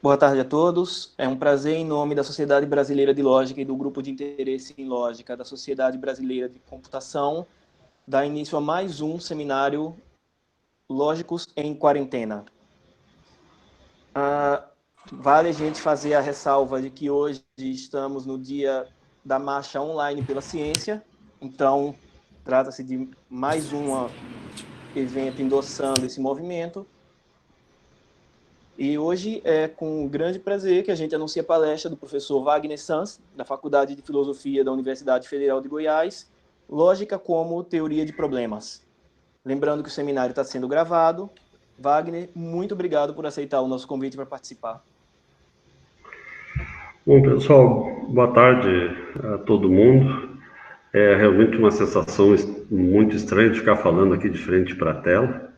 Boa tarde a todos. É um prazer, em nome da Sociedade Brasileira de Lógica e do Grupo de Interesse em Lógica da Sociedade Brasileira de Computação, dar início a mais um seminário Lógicos em Quarentena. Vale a gente fazer a ressalva de que hoje estamos no dia da Marcha Online pela Ciência, então trata-se de mais um evento endossando esse movimento. E hoje é com grande prazer que a gente anuncia a palestra do professor Wagner Sanz, da Faculdade de Filosofia da Universidade Federal de Goiás, Lógica como Teoria de Problemas. Lembrando que o seminário está sendo gravado. Wagner, muito obrigado por aceitar o nosso convite para participar. Bom, pessoal, boa tarde a todo mundo. É realmente uma sensação muito estranha de ficar falando aqui de frente para a tela,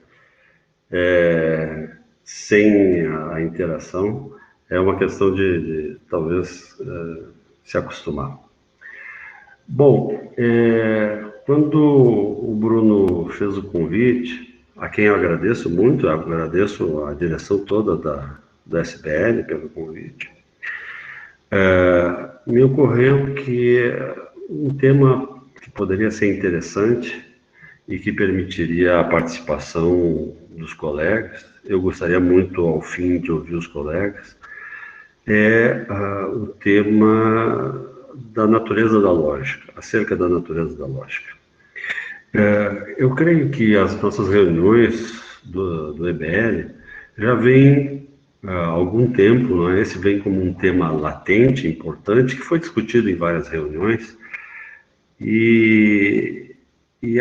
sem a interação. É uma questão de talvez se acostumar. Bom, quando o Bruno fez o convite, a quem eu agradeço muito, eu agradeço a direção toda da SBL pelo convite, me ocorreu que um tema que poderia ser interessante e que permitiria a participação dos colegas, eu gostaria muito, ao fim de ouvir os colegas, o tema da natureza da lógica, acerca da natureza da lógica. Eu creio que as nossas reuniões do EBL já vêm há algum tempo, não é? Esse vem como um tema latente, importante, que foi discutido em várias reuniões, e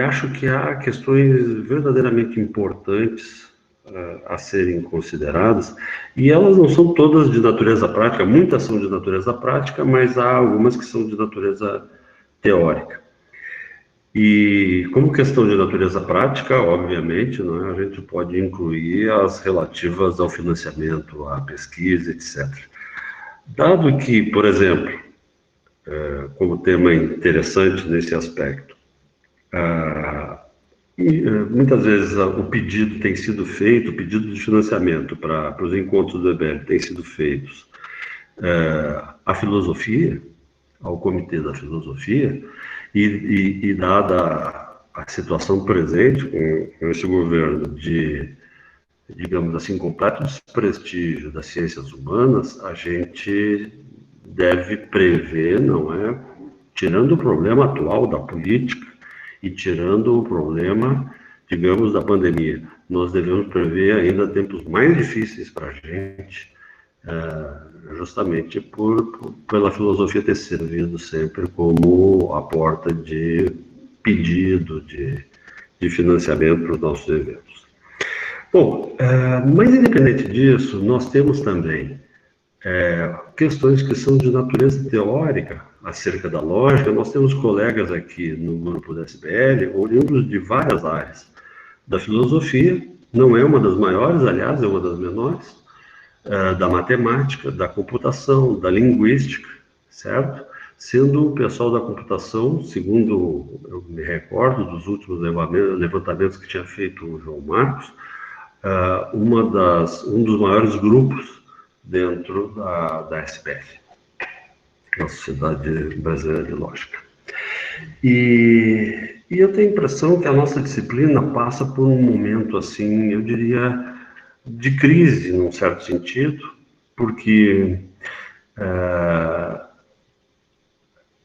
acho que há questões verdadeiramente importantes a serem consideradas, e elas não são todas de natureza prática, muitas são de natureza prática, mas há algumas que são de natureza teórica. E como questão de natureza prática, obviamente, não é, a gente pode incluir as relativas ao financiamento, à pesquisa, etc. Dado que, por exemplo, como tema interessante nesse aspecto, muitas vezes o pedido tem sido feito, o pedido de financiamento para os encontros do EBL tem sido feitos à filosofia, ao Comitê da Filosofia, e dada a situação presente com esse governo de, digamos assim, completo desprestígio das ciências humanas, a gente deve prever, não é? Tirando o problema atual da política e tirando o problema, digamos, da pandemia, nós devemos prever ainda tempos mais difíceis para a gente, justamente pela filosofia ter servido sempre como a porta de pedido de financiamento para os nossos eventos. Bom, mas independente disso, nós temos também questões que são de natureza teórica acerca da lógica. Nós temos colegas aqui no grupo da SBL, oriundos de várias áreas da filosofia, não é uma das maiores, aliás, é uma das menores, da matemática, da computação, da linguística, certo? Sendo o pessoal da computação, segundo eu me recordo dos últimos levantamentos que tinha feito o João Marcos, um dos maiores grupos dentro da SBL, da Sociedade Brasileira de Lógica. E eu tenho a impressão que a nossa disciplina passa por um momento, assim, eu diria, de crise, num certo sentido, porque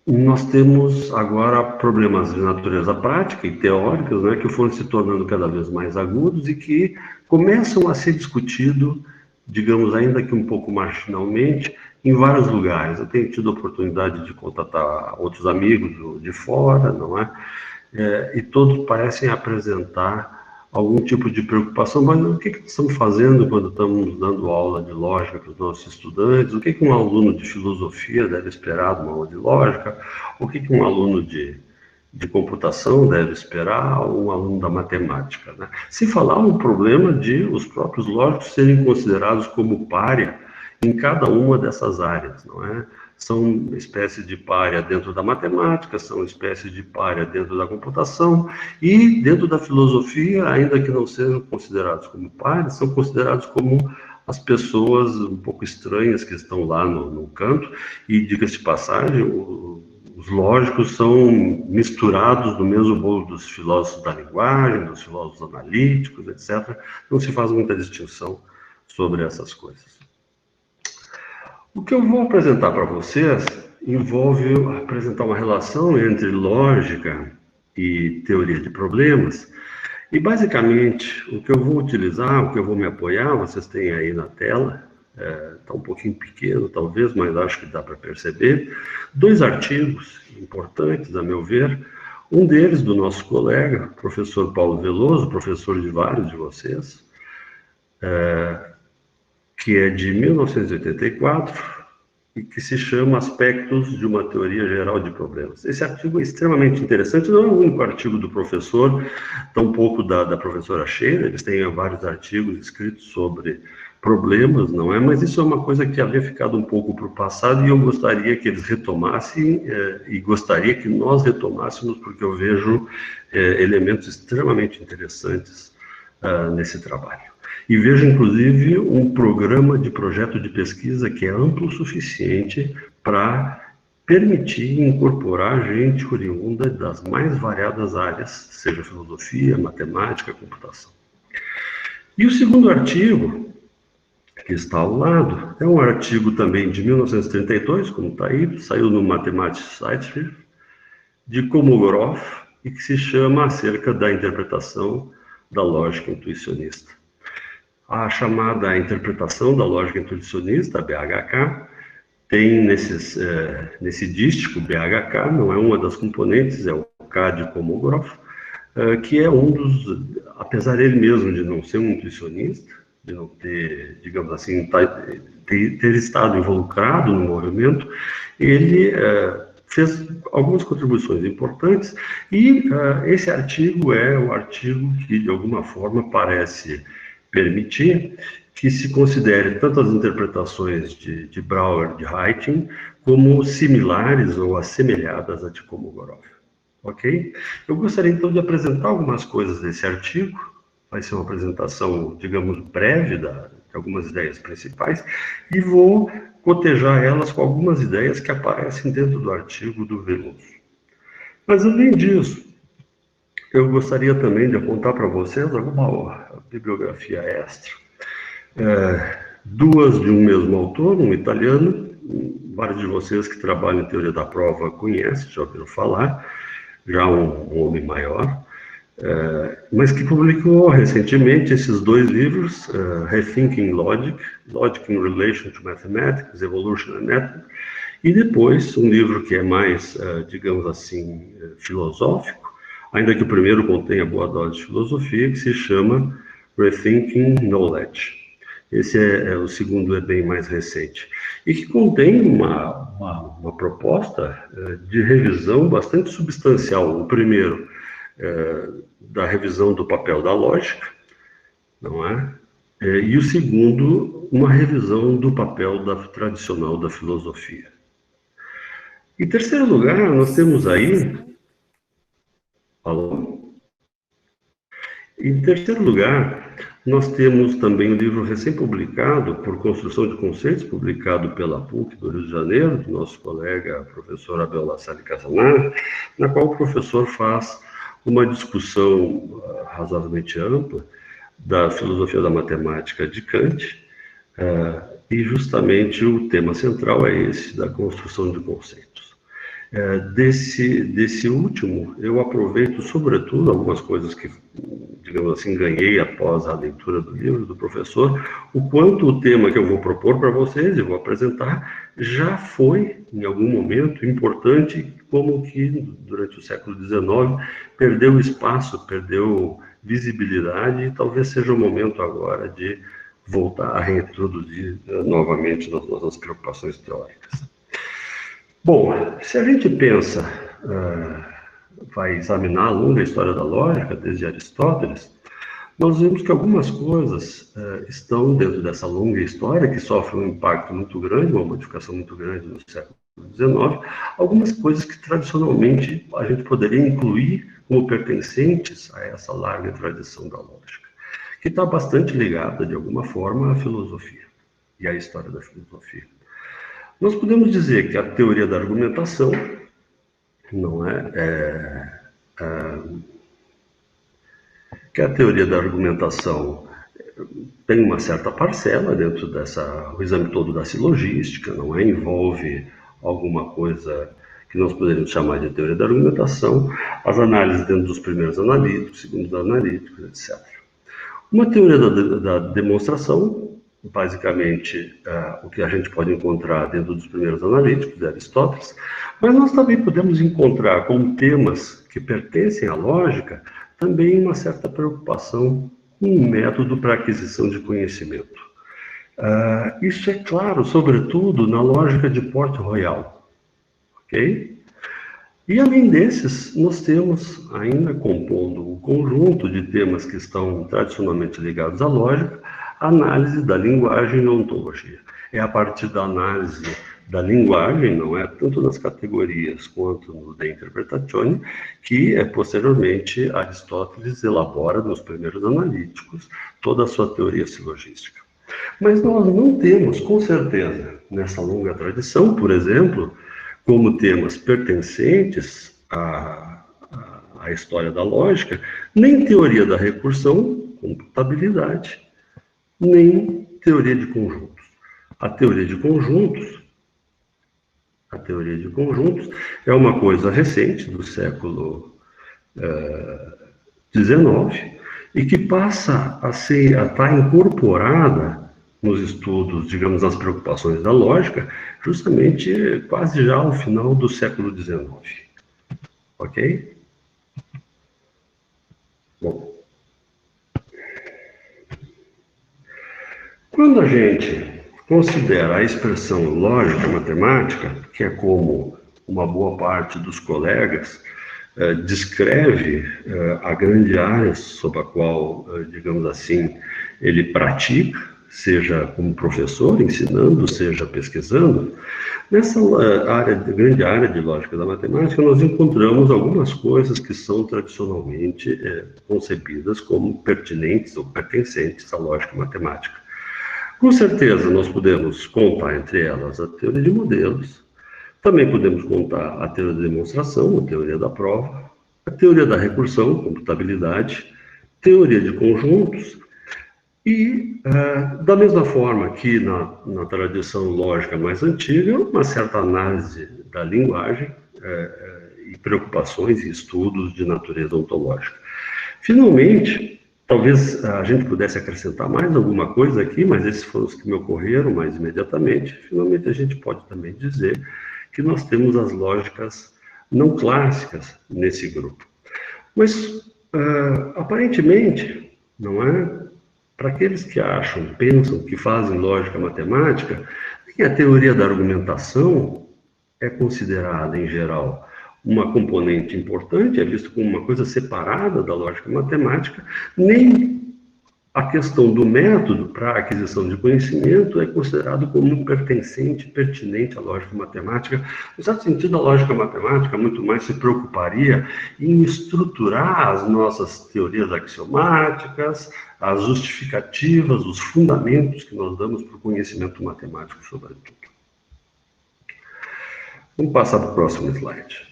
nós temos agora problemas de natureza prática e teóricos, né, que foram se tornando cada vez mais agudos e que começam a ser discutidos, digamos, ainda que um pouco marginalmente, em vários lugares. Eu tenho tido a oportunidade de contatar outros amigos de fora, não é? E todos parecem apresentar algum tipo de preocupação, mas o que estamos fazendo quando estamos dando aula de lógica para os nossos estudantes? O que um aluno de filosofia deve esperar de uma aula de lógica? O que um aluno de computação deve esperar, um aluno da matemática, né? Sem falar um problema de os próprios lógicos serem considerados como pária em cada uma dessas áreas, não é? São espécies de pária dentro da matemática, são espécies de pária dentro da computação e dentro da filosofia, ainda que não sejam considerados como párias, são considerados como as pessoas um pouco estranhas que estão lá no canto, e diga-se de passagem, os lógicos são misturados no mesmo bolo dos filósofos da linguagem, dos filósofos analíticos, etc. Não se faz muita distinção sobre essas coisas. O que eu vou apresentar para vocês envolve apresentar uma relação entre lógica e teoria de problemas. E, basicamente, o que eu vou utilizar, o que eu vou me apoiar, vocês têm aí na tela, está um pouquinho pequeno, talvez, mas acho que dá para perceber, 2 artigos importantes, a meu ver. Um deles, do nosso colega, professor Paulo Veloso, professor de vários de vocês, que é de 1984, e que se chama Aspectos de uma Teoria Geral de Problemas. Esse artigo é extremamente interessante, não é o único artigo do professor, tampouco da professora Sheila, eles têm vários artigos escritos sobre problemas, não é? Mas isso é uma coisa que havia ficado um pouco para o passado, e eu gostaria que eles retomassem, e gostaria que nós retomássemos, porque eu vejo elementos extremamente interessantes nesse trabalho. E vejo, inclusive, um programa de projeto de pesquisa que é amplo o suficiente para permitir incorporar gente oriunda das mais variadas áreas, seja filosofia, matemática, computação. E o segundo artigo, que está ao lado, é um artigo também de 1932, como está aí, saiu no Mathematics Zeitschrift, de Kolmogorov, e que se chama Acerca da Interpretação da Lógica Intuicionista. A chamada interpretação da lógica intuicionista, a BHK, tem nesse dístico BHK, não é uma das componentes, é o K de Kolmogorov, que é um dos, apesar ele mesmo de não ser um intuicionista, de não ter, digamos assim, ter estado involucrado no movimento, ele fez algumas contribuições importantes, e esse artigo é o artigo que, de alguma forma, parece permitir que se considere tanto as interpretações de Brouwer e de Heiting como similares ou assemelhadas a de Kolmogorov. Ok? Eu gostaria, então, de apresentar algumas coisas desse artigo. Vai ser uma apresentação, digamos, breve de algumas ideias principais, e vou cotejar elas com algumas ideias que aparecem dentro do artigo do Veloso. Mas, além disso, eu gostaria também de apontar para vocês alguma bibliografia extra. 2 de um mesmo autor, um italiano, vários de vocês que trabalham em teoria da prova conhecem, já ouviram falar, já um homem maior, mas que publicou recentemente esses 2 livros, Rethinking Logic, Logic in Relation to Mathematics, Evolution and Method, e depois um livro que é mais, digamos assim, filosófico, ainda que o primeiro contenha boa dose de filosofia, que se chama Rethinking Knowledge. Esse o segundo é bem mais recente, e que contém uma proposta de revisão bastante substancial. O primeiro, da revisão do papel da lógica, não é? E o segundo, uma revisão do papel tradicional da filosofia. Em terceiro lugar, nós temos aí... Em terceiro lugar, nós temos também o livro recém-publicado por Construção de Conceitos, publicado pela PUC do Rio de Janeiro, do nosso colega professor Abel Lassali Casanaro, na qual o professor faz uma discussão razoavelmente ampla da filosofia da matemática de Kant, e justamente o tema central é esse, da construção de conceitos. Desse último, eu aproveito, sobretudo, algumas coisas que, digamos assim, ganhei após a leitura do livro do professor, o quanto o tema que eu vou propor para vocês, eu vou apresentar, já foi, em algum momento, importante, como que, durante o século XIX, perdeu espaço, perdeu visibilidade, e talvez seja o momento agora de voltar a reintroduzir novamente nas nossas preocupações teóricas. Bom, se a gente pensa, vai examinar a longa história da lógica, desde Aristóteles, nós vemos que algumas coisas estão dentro dessa longa história, que sofre um impacto muito grande, uma modificação muito grande no século XIX, algumas coisas que tradicionalmente a gente poderia incluir como pertencentes a essa larga tradição da lógica, que está bastante ligada, de alguma forma, à filosofia e à história da filosofia. Nós podemos dizer que a teoria da argumentação não que a teoria da argumentação tem uma certa parcela dentro o exame todo da silogística, não é? Envolve alguma coisa que nós poderíamos chamar de teoria da argumentação, as análises dentro dos primeiros analíticos, segundos analíticos, etc. Uma teoria da demonstração, basicamente, o que a gente pode encontrar dentro dos primeiros analíticos, de Aristóteles, mas nós também podemos encontrar como temas que pertencem à lógica também uma certa preocupação com um método para aquisição de conhecimento. Isso é claro, sobretudo, na lógica de Port-Royal, ok? E, além desses, nós temos, ainda compondo o conjunto de temas que estão tradicionalmente ligados à lógica, a análise da linguagem e ontologia. É a partir da análise da linguagem, não é? Tanto nas categorias quanto no De Interpretatione, que posteriormente Aristóteles elabora nos primeiros analíticos toda a sua teoria silogística. Mas nós não temos, com certeza, nessa longa tradição, por exemplo, como temas pertencentes à história da lógica, nem teoria da recursão, computabilidade, nem teoria de conjuntos. A teoria de conjuntos é uma coisa recente, do século XIX, e que passa a estar incorporada nos estudos, digamos, nas preocupações da lógica, justamente quase já ao final do século XIX. Ok? Bom. Quando a gente considera a expressão lógica matemática, que é como uma boa parte dos colegas descreve a grande área sob a qual, digamos assim, ele pratica, seja como professor ensinando, seja pesquisando, nessa grande área de lógica da matemática, nós encontramos algumas coisas que são tradicionalmente concebidas como pertinentes ou pertencentes à lógica matemática. Com certeza, nós podemos contar entre elas a teoria de modelos, também podemos contar a teoria da demonstração, a teoria da prova, a teoria da recursão, computabilidade, teoria de conjuntos e, da mesma forma que na tradição lógica mais antiga, uma certa análise da linguagem e preocupações e estudos de natureza ontológica. Finalmente, talvez a gente pudesse acrescentar mais alguma coisa aqui, mas esses foram os que me ocorreram mais imediatamente. Finalmente, a gente pode também dizer que nós temos as lógicas não clássicas nesse grupo. Mas, aparentemente, não é? Para aqueles que acham, pensam, que fazem lógica matemática, a teoria da argumentação é considerada, em geral, uma componente importante, é visto como uma coisa separada da lógica matemática, nem a questão do método para a aquisição de conhecimento é considerado como um pertinente à lógica matemática. No certo sentido, a lógica matemática muito mais se preocuparia em estruturar as nossas teorias axiomáticas, as justificativas, os fundamentos que nós damos para o conhecimento matemático, sobretudo. Vamos passar para o próximo slide.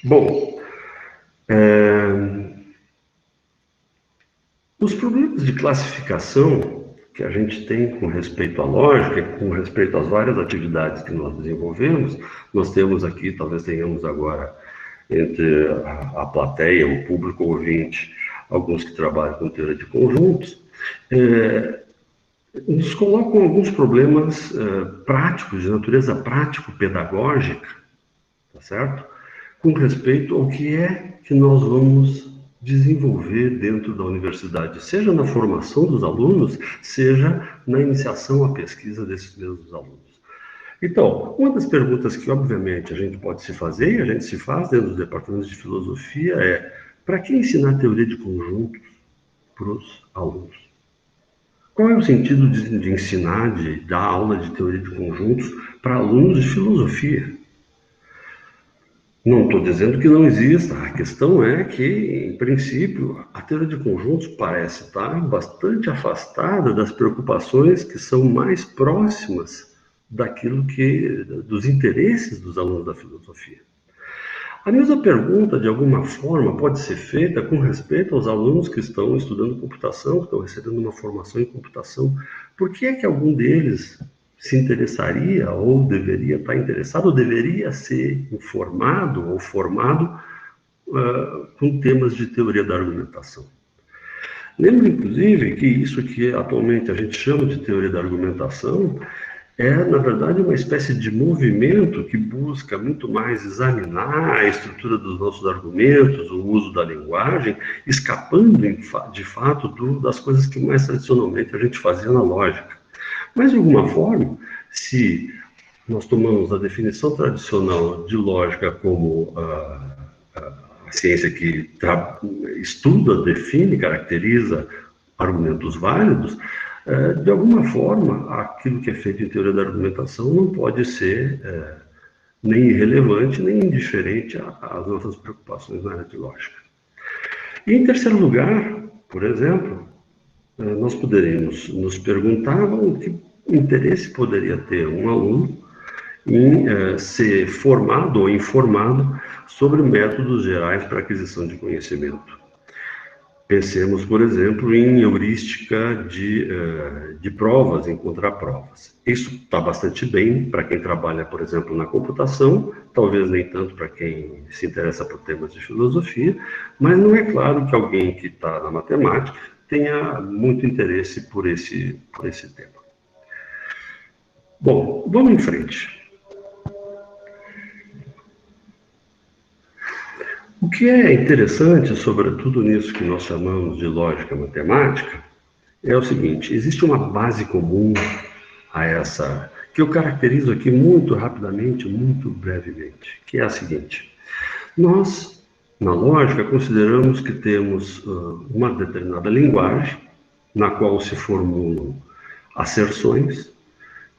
Bom, os problemas de classificação que a gente tem com respeito à lógica, com respeito às várias atividades que nós desenvolvemos, nós temos aqui, talvez tenhamos agora, entre a plateia, o público ouvinte, alguns que trabalham com teoria de conjuntos, nos colocam alguns problemas práticos, de natureza prático-pedagógica, tá certo? Com respeito ao que é que nós vamos desenvolver dentro da universidade, seja na formação dos alunos, seja na iniciação à pesquisa desses mesmos alunos. Então, uma das perguntas que, obviamente, a gente pode se fazer, e a gente se faz dentro dos departamentos de filosofia, é: para que ensinar teoria de conjuntos para os alunos? Qual é o sentido de ensinar, de dar aula de teoria de conjuntos para alunos de filosofia? Não estou dizendo que não exista, a questão é que, em princípio, a teoria de conjuntos parece estar bastante afastada das preocupações que são mais próximas dos interesses dos alunos da filosofia. A mesma pergunta, de alguma forma, pode ser feita com respeito aos alunos que estão estudando computação, que estão recebendo uma formação em computação. Por que é que algum deles se interessaria ou deveria estar interessado, ou deveria ser informado ou formado com temas de teoria da argumentação? Lembro, inclusive, que isso que atualmente a gente chama de teoria da argumentação é, na verdade, uma espécie de movimento que busca muito mais examinar a estrutura dos nossos argumentos, o uso da linguagem, escapando, de fato, das coisas que mais tradicionalmente a gente fazia na lógica. Mas, de alguma forma, se nós tomamos a definição tradicional de lógica como a ciência que estuda, define, caracteriza argumentos válidos, de alguma forma, aquilo que é feito em teoria da argumentação não pode ser nem irrelevante, nem indiferente às nossas preocupações na área de lógica. E, em terceiro lugar, por exemplo, nós poderíamos nos perguntar o que interesse poderia ter um aluno em ser formado ou informado sobre métodos gerais para aquisição de conhecimento. Pensemos, por exemplo, em heurística de provas, em contraprovas. Isso está bastante bem para quem trabalha, por exemplo, na computação, talvez nem tanto para quem se interessa por temas de filosofia, mas não é claro que alguém que está na matemática tenha muito interesse por esse tema. Bom, vamos em frente. O que é interessante, sobretudo nisso que nós chamamos de lógica matemática, é o seguinte: existe uma base comum a essa, que eu caracterizo aqui muito rapidamente, muito brevemente, que é a seguinte: nós, na lógica, consideramos que temos uma determinada linguagem na qual se formulam asserções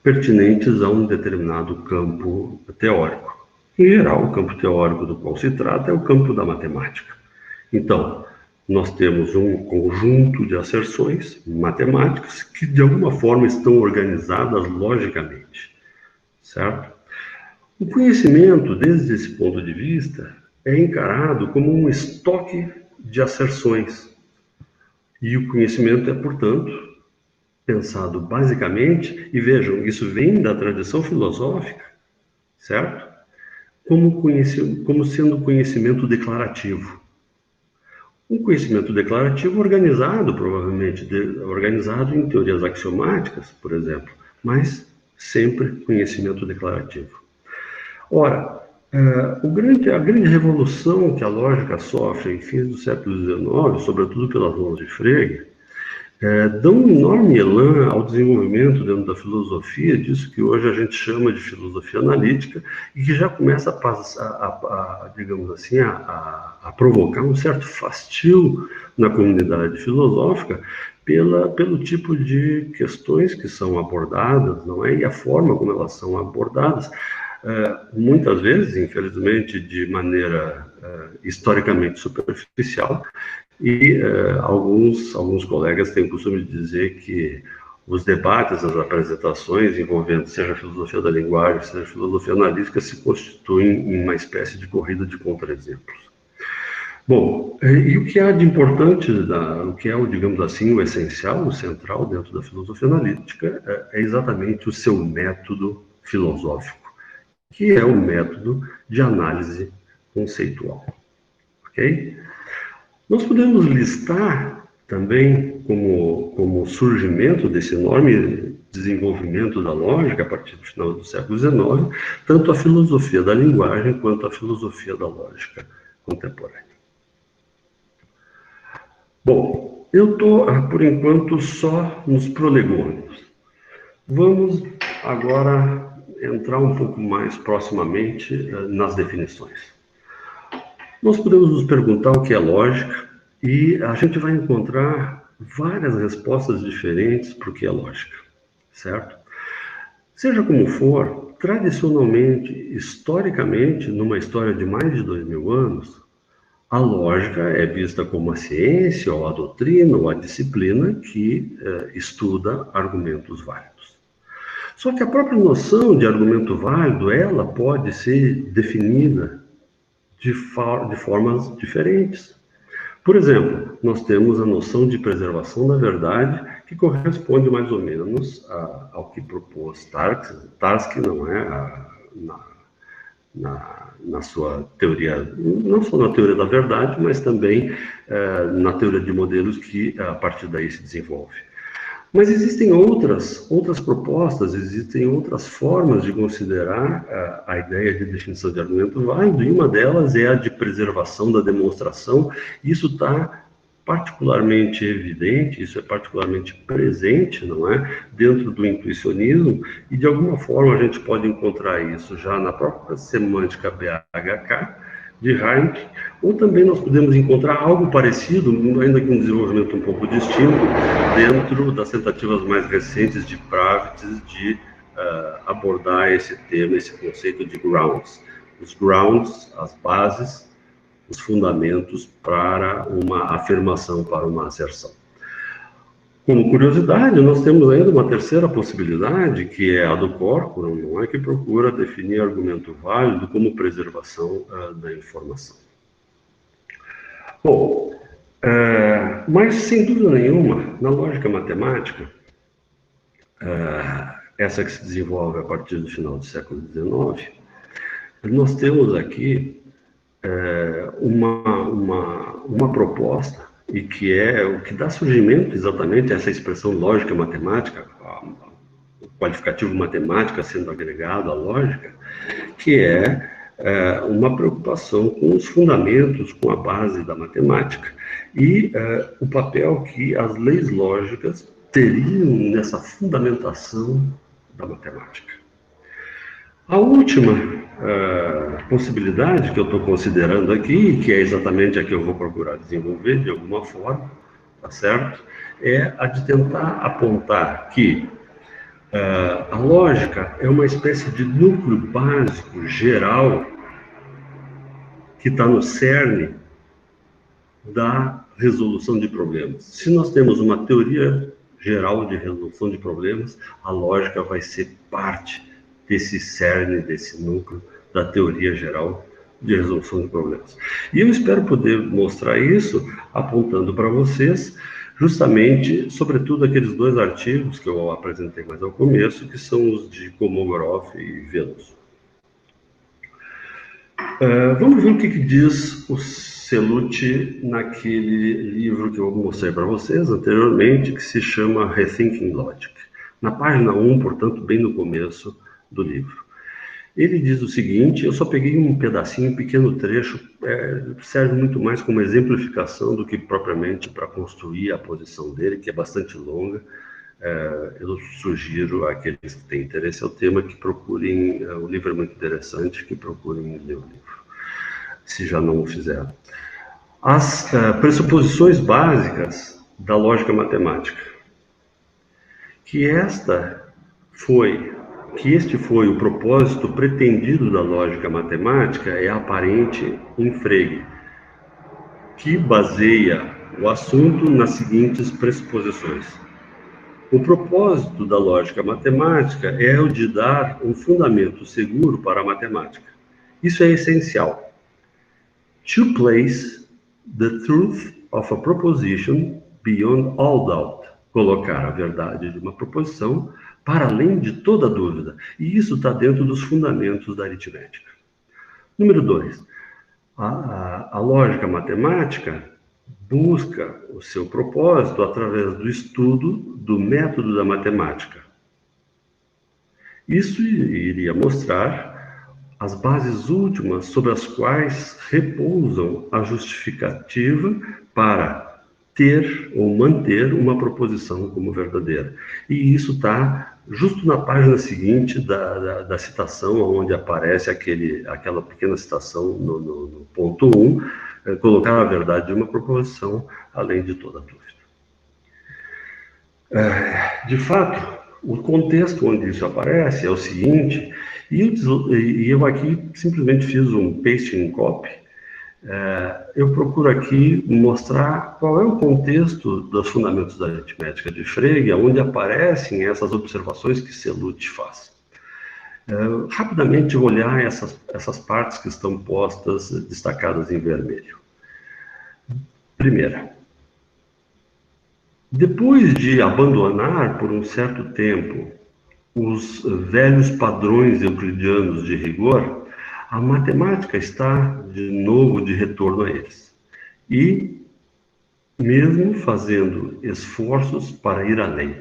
pertinentes a um determinado campo teórico. Em geral, o campo teórico do qual se trata é o campo da matemática. Então, nós temos um conjunto de asserções matemáticas que, de alguma forma, estão organizadas logicamente, certo? O conhecimento, desde esse ponto de vista, é encarado como um estoque de asserções. E o conhecimento é, portanto, pensado basicamente, e vejam, isso vem da tradição filosófica, certo? Como sendo conhecimento declarativo. Um conhecimento declarativo organizado, provavelmente, organizado em teorias axiomáticas, por exemplo, mas sempre conhecimento declarativo. Ora, a grande revolução que a lógica sofre em fins do século XIX, sobretudo pelas mãos de Frege, dão um enorme elan ao desenvolvimento dentro da filosofia, disso que hoje a gente chama de filosofia analítica, e que já começa digamos assim, a provocar um certo fastio na comunidade filosófica pelo tipo de questões que são abordadas, não é? E a forma como elas são abordadas, muitas vezes, infelizmente, de maneira historicamente superficial. E alguns colegas têm o costume de dizer que os debates, as apresentações envolvendo seja a filosofia da linguagem, seja a filosofia analítica, se constituem em uma espécie de corrida de contra-exemplos. Bom, e o que há de importante, o que é, digamos assim, o essencial, o central dentro da filosofia analítica, é exatamente o seu método filosófico, que é o método de análise conceitual. Ok? Nós podemos listar também, como surgimento desse enorme desenvolvimento da lógica a partir do final do século XIX, tanto a filosofia da linguagem quanto a filosofia da lógica contemporânea. Bom, eu estou, por enquanto, só nos prolegômenos. Vamos agora entrar um pouco mais proximamente nas definições. Nós podemos nos perguntar o que é lógica e a gente vai encontrar várias respostas diferentes para o que é lógica, certo? Seja como for, tradicionalmente, historicamente, numa história de mais de 2000 anos, a lógica é vista como a ciência, ou a doutrina, ou a disciplina que estuda argumentos válidos. Só que a própria noção de argumento válido, ela pode ser definida de formas diferentes. Por exemplo, nós temos a noção de preservação da verdade, que corresponde mais ou menos ao que propôs Tarski, não é? Na sua teoria, não só na teoria da verdade, mas também na teoria de modelos que a partir daí se desenvolve. Mas existem outras propostas, existem outras formas de considerar a ideia de definição de argumento válido, e uma delas é a de preservação da demonstração. Isso está particularmente evidente, isso é particularmente presente, não é? Dentro do intuicionismo, e de alguma forma a gente pode encontrar isso já na própria semântica BHK, de Heinck, ou também nós podemos encontrar algo parecido, ainda que um desenvolvimento um pouco distinto, dentro das tentativas mais recentes de Pravitz de abordar esse tema, esse conceito de grounds. Os grounds, as bases, os fundamentos para uma afirmação, para uma asserção. Como curiosidade, nós temos ainda uma terceira possibilidade, que é a do Corcoran, não é, que procura definir argumento válido como preservação da informação. Bom, mas sem dúvida nenhuma, na lógica matemática, essa que se desenvolve a partir do final do século XIX, nós temos aqui uma proposta, e que é o que dá surgimento exatamente a essa expressão lógica matemática, o qualificativo matemática sendo agregado à lógica, que é uma preocupação com os fundamentos, com a base da matemática, e o papel que as leis lógicas teriam nessa fundamentação da matemática. A última possibilidade que eu estou considerando aqui, que é exatamente a que eu vou procurar desenvolver de alguma forma, tá certo? É a de tentar apontar que a lógica é uma espécie de núcleo básico geral que está no cerne da resolução de problemas. Se nós temos uma teoria geral de resolução de problemas, a lógica vai ser parte desse cerne, desse núcleo da teoria geral de resolução de problemas. E eu espero poder mostrar isso apontando para vocês, justamente, sobretudo, aqueles dois artigos que eu apresentei mais ao começo, que são os de Kolmogorov e Veloso. Vamos ver o que diz o Celucci naquele livro que eu mostrei para vocês anteriormente, que se chama Rethinking Logic. Na página 1, portanto, bem no começo do livro. Ele diz o seguinte, eu só peguei um pedacinho, um pequeno trecho, serve muito mais como exemplificação do que propriamente para construir a posição dele, que é bastante longa. Eu sugiro àqueles que têm interesse ao tema que procurem, o livro é muito interessante, que procurem ler o livro, se já não o fizeram. As pressuposições básicas da lógica matemática, que este foi o propósito pretendido da lógica matemática, é aparente em Frege, que baseia o assunto nas seguintes pressuposições. O propósito da lógica matemática é o de dar um fundamento seguro para a matemática. Isso é essencial. To place the truth of a proposition beyond all doubt. Colocar a verdade de uma proposição para além de toda dúvida. E isso está dentro dos fundamentos da aritmética. Número 2. A lógica matemática busca o seu propósito através do estudo do método da matemática. Isso iria mostrar as bases últimas sobre as quais repousam a justificativa para ter ou manter uma proposição como verdadeira. E isso está justo na página seguinte da citação, onde aparece aquela pequena citação no ponto 1, colocar a verdade de uma proposição além de toda dúvida. De fato, O contexto onde isso aparece é o seguinte, e eu aqui simplesmente fiz um pasting and copy. Eu procuro aqui mostrar qual é o contexto dos fundamentos da aritmética de Frege, onde aparecem essas observações que Celucci faz. Rapidamente vou olhar essas partes que estão postas, destacadas em vermelho. Primeira, depois de abandonar por um certo tempo os velhos padrões euclidianos de rigor, a matemática está de novo de retorno a eles. E mesmo fazendo esforços para ir além.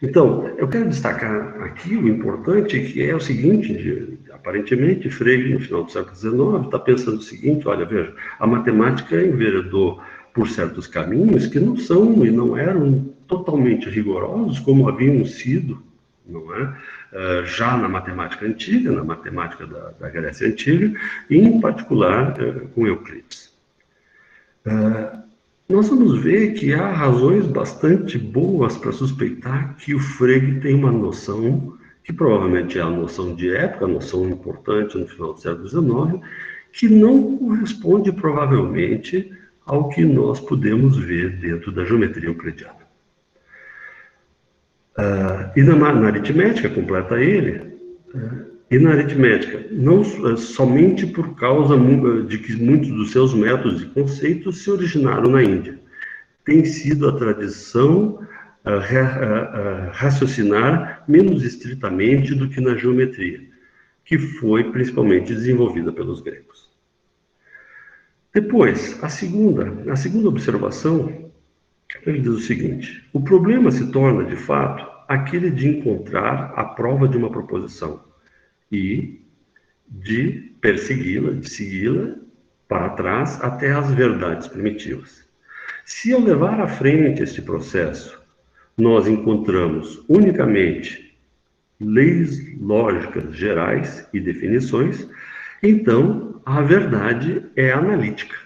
Então, eu quero destacar aqui o importante, que é o seguinte, aparentemente, Frege, no final do século XIX, está pensando o seguinte, olha, veja, a matemática enveredou por certos caminhos que não são e não eram totalmente rigorosos, como haviam sido, não é? Já na matemática antiga, na matemática da Grécia Antiga, e em particular com Euclides. Nós vamos ver que há razões bastante boas para suspeitar que o Frege tem uma noção, que provavelmente é a noção de época, a noção importante no final do século XIX, que não corresponde provavelmente ao que nós podemos ver dentro da geometria euclidiana. E na aritmética, completa ele, e na aritmética, não somente por causa de que muitos dos seus métodos e conceitos se originaram na Índia. Tem sido a tradição raciocinar menos estritamente do que na geometria, que foi principalmente desenvolvida pelos gregos. Depois, a segunda observação, ele diz o seguinte: o problema se torna, de fato, aquele de encontrar a prova de uma proposição e de persegui-la, de segui-la para trás até as verdades primitivas. Se ao levar à frente este processo, nós encontramos unicamente leis lógicas gerais e definições, então a verdade é analítica,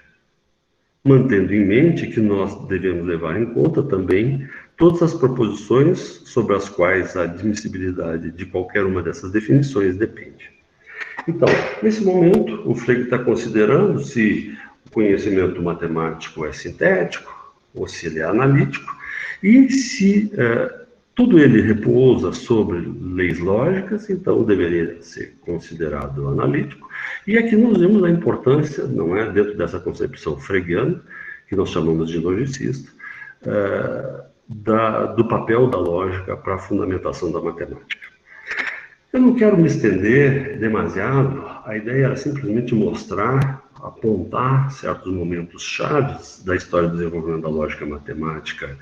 mantendo em mente que nós devemos levar em conta também todas as proposições sobre as quais a admissibilidade de qualquer uma dessas definições depende. Então, nesse momento, o Frege está considerando se o conhecimento matemático é sintético ou se ele é analítico, e se tudo ele repousa sobre leis lógicas, então deveria ser considerado analítico. E aqui nós vemos a importância, não é, dentro dessa concepção fregiana, que nós chamamos de logicista, do papel da lógica para a fundamentação da matemática. Eu não quero me estender demasiado, a ideia era simplesmente mostrar, apontar certos momentos chaves da história do desenvolvimento da lógica matemática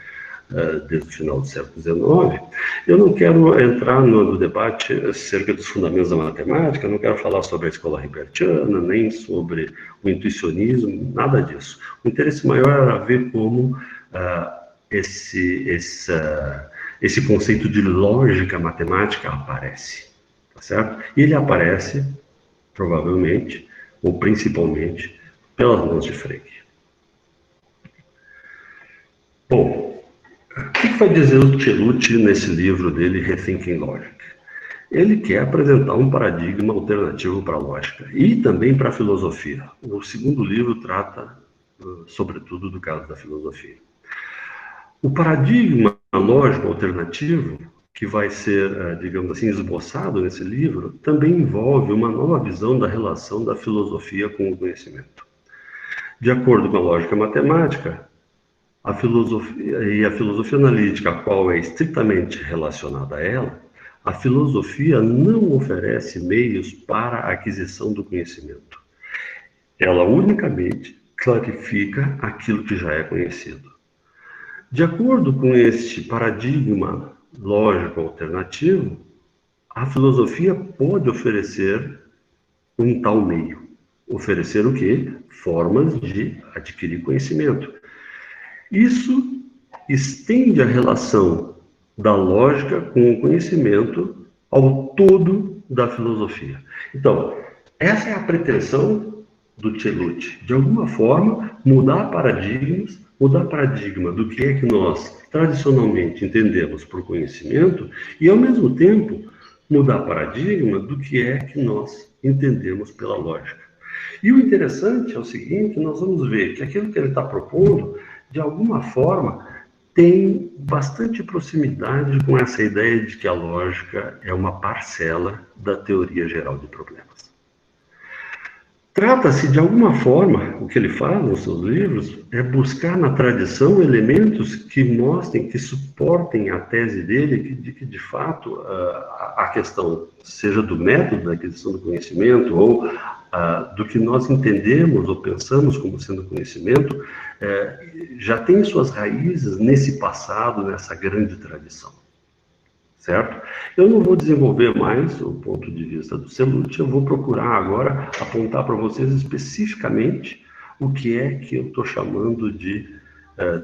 desde o final do século XIX. Eu não quero entrar no debate acerca dos fundamentos da matemática, não quero falar sobre a escola Hilbertiana, nem sobre o intuicionismo, nada disso. O interesse maior era ver como esse conceito de lógica matemática aparece. Tá certo? E ele aparece, provavelmente, ou principalmente, pelas mãos de Frege. Bom, o que vai dizer o Celucci nesse livro dele, Rethinking Logic? Ele quer apresentar um paradigma alternativo para a lógica e também para a filosofia. O segundo livro trata, sobretudo, do caso da filosofia. O paradigma lógico alternativo, que vai ser, digamos assim, esboçado nesse livro, também envolve uma nova visão da relação da filosofia com o conhecimento. De acordo com a lógica matemática, a filosofia analítica, a qual é estritamente relacionada a ela, a filosofia não oferece meios para a aquisição do conhecimento. Ela unicamente clarifica aquilo que já é conhecido. De acordo com este paradigma lógico alternativo, a filosofia pode oferecer um tal meio. Oferecer o quê? Formas de adquirir conhecimento. Isso estende a relação da lógica com o conhecimento ao todo da filosofia. Então, essa é a pretensão do Celucci, de alguma forma, mudar paradigmas, mudar paradigma do que é que nós tradicionalmente entendemos por conhecimento e, ao mesmo tempo, mudar paradigma do que é que nós entendemos pela lógica. E o interessante é o seguinte, nós vamos ver que aquilo que ele está propondo, de alguma forma, tem bastante proximidade com essa ideia de que a lógica é uma parcela da teoria geral de problemas. Trata-se, de alguma forma, o que ele faz nos seus livros, é buscar na tradição elementos que mostrem, que suportem a tese dele, de que, de fato, a questão, seja do método da aquisição do conhecimento, ou do que nós entendemos ou pensamos como sendo conhecimento, já tem suas raízes nesse passado, nessa grande tradição. Certo? Eu não vou desenvolver mais o ponto de vista do Celucci, eu vou procurar agora apontar para vocês especificamente o que é que eu estou chamando de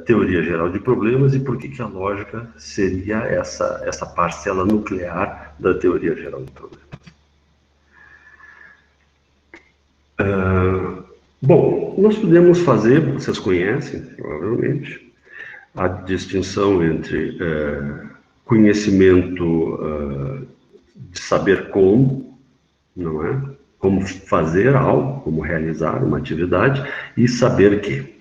teoria geral de problemas e por que a lógica seria essa parcela nuclear da teoria geral de problemas. Bom, nós podemos fazer, vocês conhecem, provavelmente, a distinção entre conhecimento de saber como, não é? Como fazer algo, como realizar uma atividade, e saber que.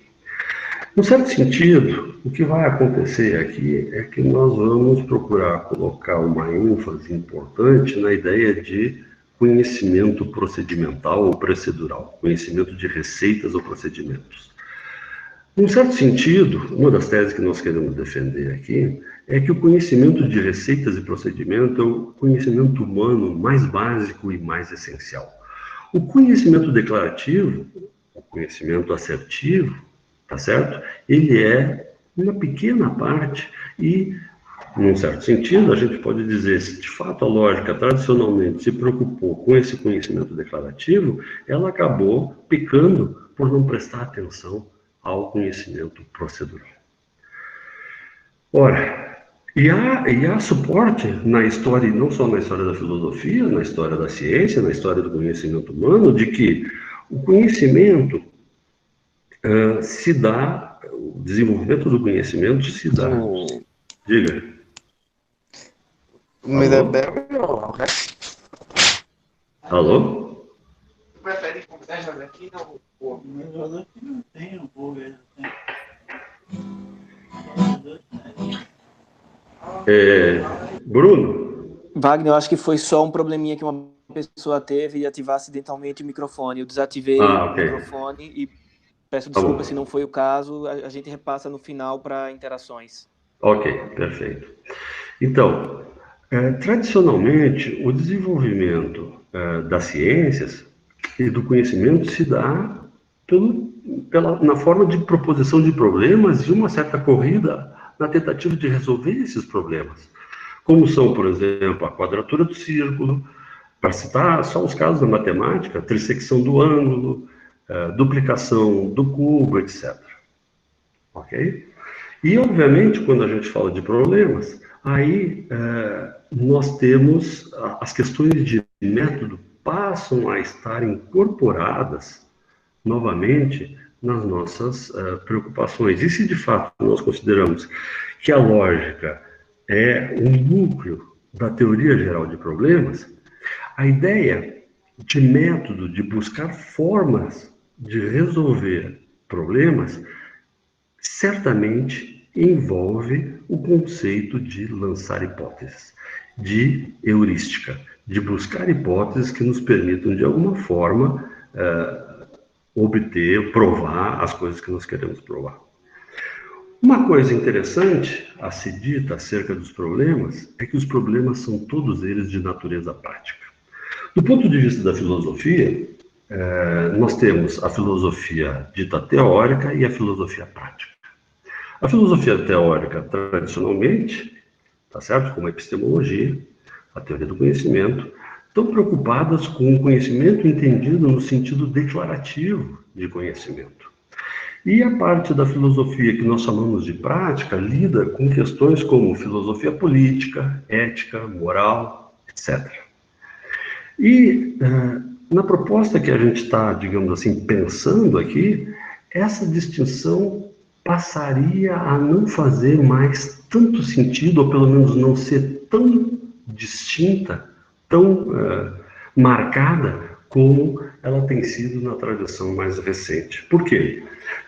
Num certo sentido, o que vai acontecer aqui é que nós vamos procurar colocar uma ênfase importante na ideia de conhecimento procedimental ou procedural, conhecimento de receitas ou procedimentos. Num certo sentido, uma das teses que nós queremos defender aqui é que o conhecimento de receitas e procedimentos é o conhecimento humano mais básico e mais essencial. O conhecimento declarativo, o conhecimento assertivo, tá certo? Ele é uma pequena parte e, num certo sentido, a gente pode dizer, se de fato a lógica tradicionalmente se preocupou com esse conhecimento declarativo, ela acabou pecando por não prestar atenção ao conhecimento procedural. Ora, e há suporte na história, não só na história da filosofia, na história da ciência, na história do conhecimento humano, de que o conhecimento se dá, o desenvolvimento do conhecimento se dá. Diga. Me dá bem melhor, né? Alô? Prefere comprar aqui não? Não tem hambúrguer, não tem. Bruno? Wagner, eu acho que foi só um probleminha que uma pessoa teve e ativar acidentalmente o microfone. Eu desativei o microfone e peço desculpa se não foi o caso. A gente repassa no final para interações. Ok, perfeito. Então, tradicionalmente, o desenvolvimento das ciências e do conhecimento se dá na forma de proposição de problemas e uma certa corrida na tentativa de resolver esses problemas. Como são, por exemplo, a quadratura do círculo, para citar só os casos da matemática, trissecção do ângulo, duplicação do cubo, etc. Ok? E, obviamente, quando a gente fala de problemas, aí nós temos as questões de método passam a estar incorporadas novamente nas nossas preocupações. E se de fato nós consideramos que a lógica é um núcleo da teoria geral de problemas, a ideia de método, de buscar formas de resolver problemas, certamente envolve o conceito de lançar hipóteses, de heurística, de buscar hipóteses que nos permitam, de alguma forma, obter, provar as coisas que nós queremos provar. Uma coisa interessante a se dita acerca dos problemas é que os problemas são todos eles de natureza prática. Do ponto de vista da filosofia, nós temos a filosofia dita teórica e a filosofia prática. A filosofia teórica, tradicionalmente, tá certo? Como a epistemologia, a teoria do conhecimento, estão preocupadas com o conhecimento entendido no sentido declarativo de conhecimento. E a parte da filosofia que nós chamamos de prática lida com questões como filosofia política, ética, moral, etc. E na proposta que a gente está, digamos assim, pensando aqui, essa distinção passaria a não fazer mais tanto sentido, ou pelo menos não ser tão distinta, tão marcada como ela tem sido na tradição mais recente. Por quê?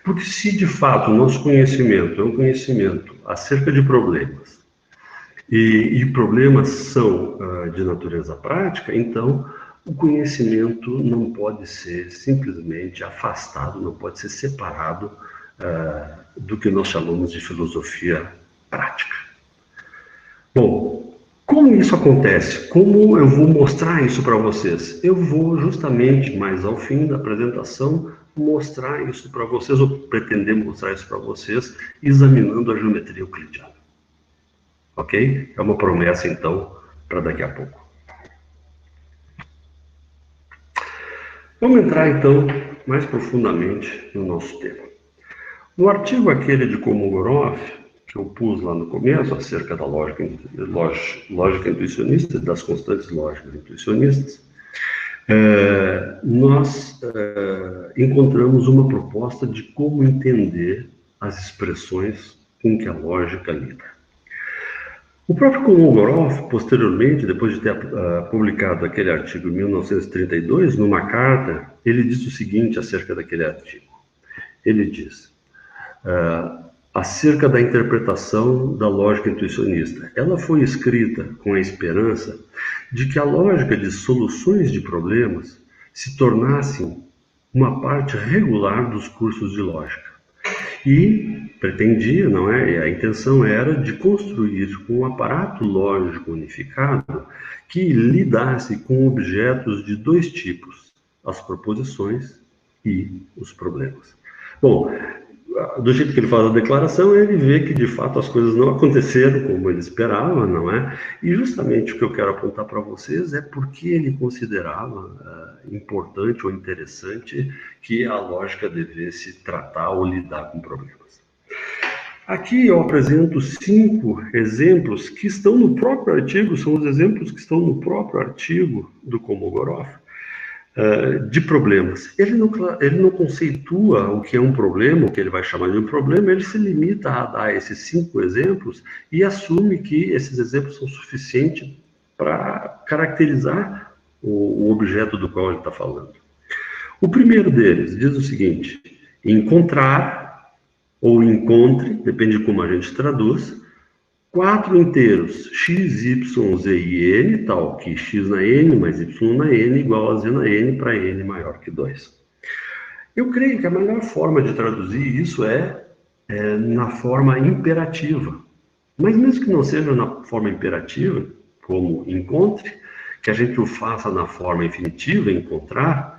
Porque se de fato o nosso conhecimento é um conhecimento acerca de problemas, e problemas são de natureza prática, então o conhecimento não pode ser simplesmente afastado, não pode ser separado do que nós chamamos de filosofia prática. Bom, como isso acontece? Como eu vou mostrar isso para vocês? Eu vou justamente, mais ao fim da apresentação, mostrar isso para vocês, ou pretender mostrar isso para vocês, examinando a geometria euclidiana. Ok? É uma promessa, então, para daqui a pouco. Vamos entrar, então, mais profundamente no nosso tema. No artigo aquele de Kolmogorov, que eu pus lá no começo, acerca da lógica intuicionista, das constantes lógicas intuicionistas, nós encontramos uma proposta de como entender as expressões com que a lógica lida. O próprio Kolmogorov, posteriormente, depois de ter publicado aquele artigo em 1932, numa carta, ele diz o seguinte acerca daquele artigo. Ele diz, acerca da interpretação da lógica intuicionista. Ela foi escrita com a esperança de que a lógica de soluções de problemas se tornasse uma parte regular dos cursos de lógica. E pretendia, não é? A intenção era de construir um aparato lógico unificado que lidasse com objetos de dois tipos, as proposições e os problemas. Bom, do jeito que ele faz a declaração, ele vê que de fato as coisas não aconteceram como ele esperava, não é? E justamente o que eu quero apontar para vocês é porque ele considerava importante ou interessante que a lógica devesse tratar ou lidar com problemas. Aqui eu apresento 5 exemplos que estão no próprio artigo, são os exemplos que estão no próprio artigo do Kolmogorov, de problemas. Ele não conceitua o que é um problema, o que ele vai chamar de um problema, ele se limita a dar esses 5 exemplos e assume que esses exemplos são suficientes para caracterizar o objeto do qual ele está falando. O primeiro deles diz o seguinte: encontrar ou encontre, depende de como a gente traduz, 4 inteiros x, y, z e n, tal que x na n mais y na n igual a z na n para n maior que 2. Eu creio que a melhor forma de traduzir isso é na forma imperativa. Mas mesmo que não seja na forma imperativa, como encontre, que a gente o faça na forma infinitiva, encontrar,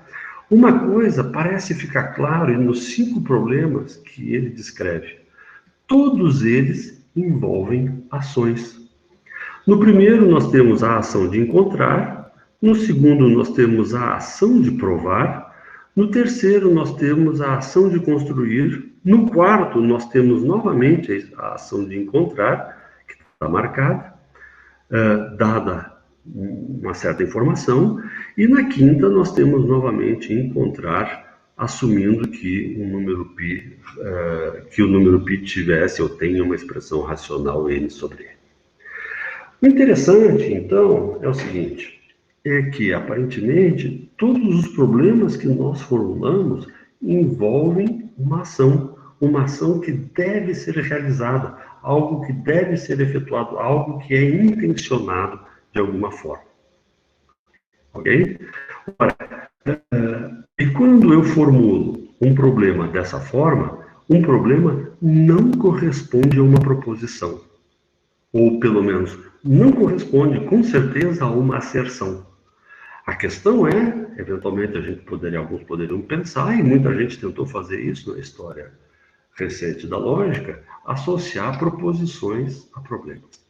uma coisa parece ficar claro nos 5 problemas que ele descreve. Todos eles envolvem ações. No primeiro, nós temos a ação de encontrar. No segundo, nós temos a ação de provar. No terceiro, nós temos a ação de construir. No quarto, nós temos novamente a ação de encontrar, que está marcada, dada uma certa informação. E na quinta, nós temos novamente encontrar, assumindo que o número π tivesse ou tenha uma expressão racional n sobre n. O interessante, então, é o seguinte, é que, aparentemente, todos os problemas que nós formulamos envolvem uma ação que deve ser realizada, algo que deve ser efetuado, algo que é intencionado de alguma forma. Ok? E quando eu formulo um problema dessa forma, um problema não corresponde a uma proposição. Ou, pelo menos, não corresponde, com certeza, a uma asserção. A questão é, eventualmente, alguns poderiam pensar, e muita gente tentou fazer isso na história recente da lógica, associar proposições a problemas.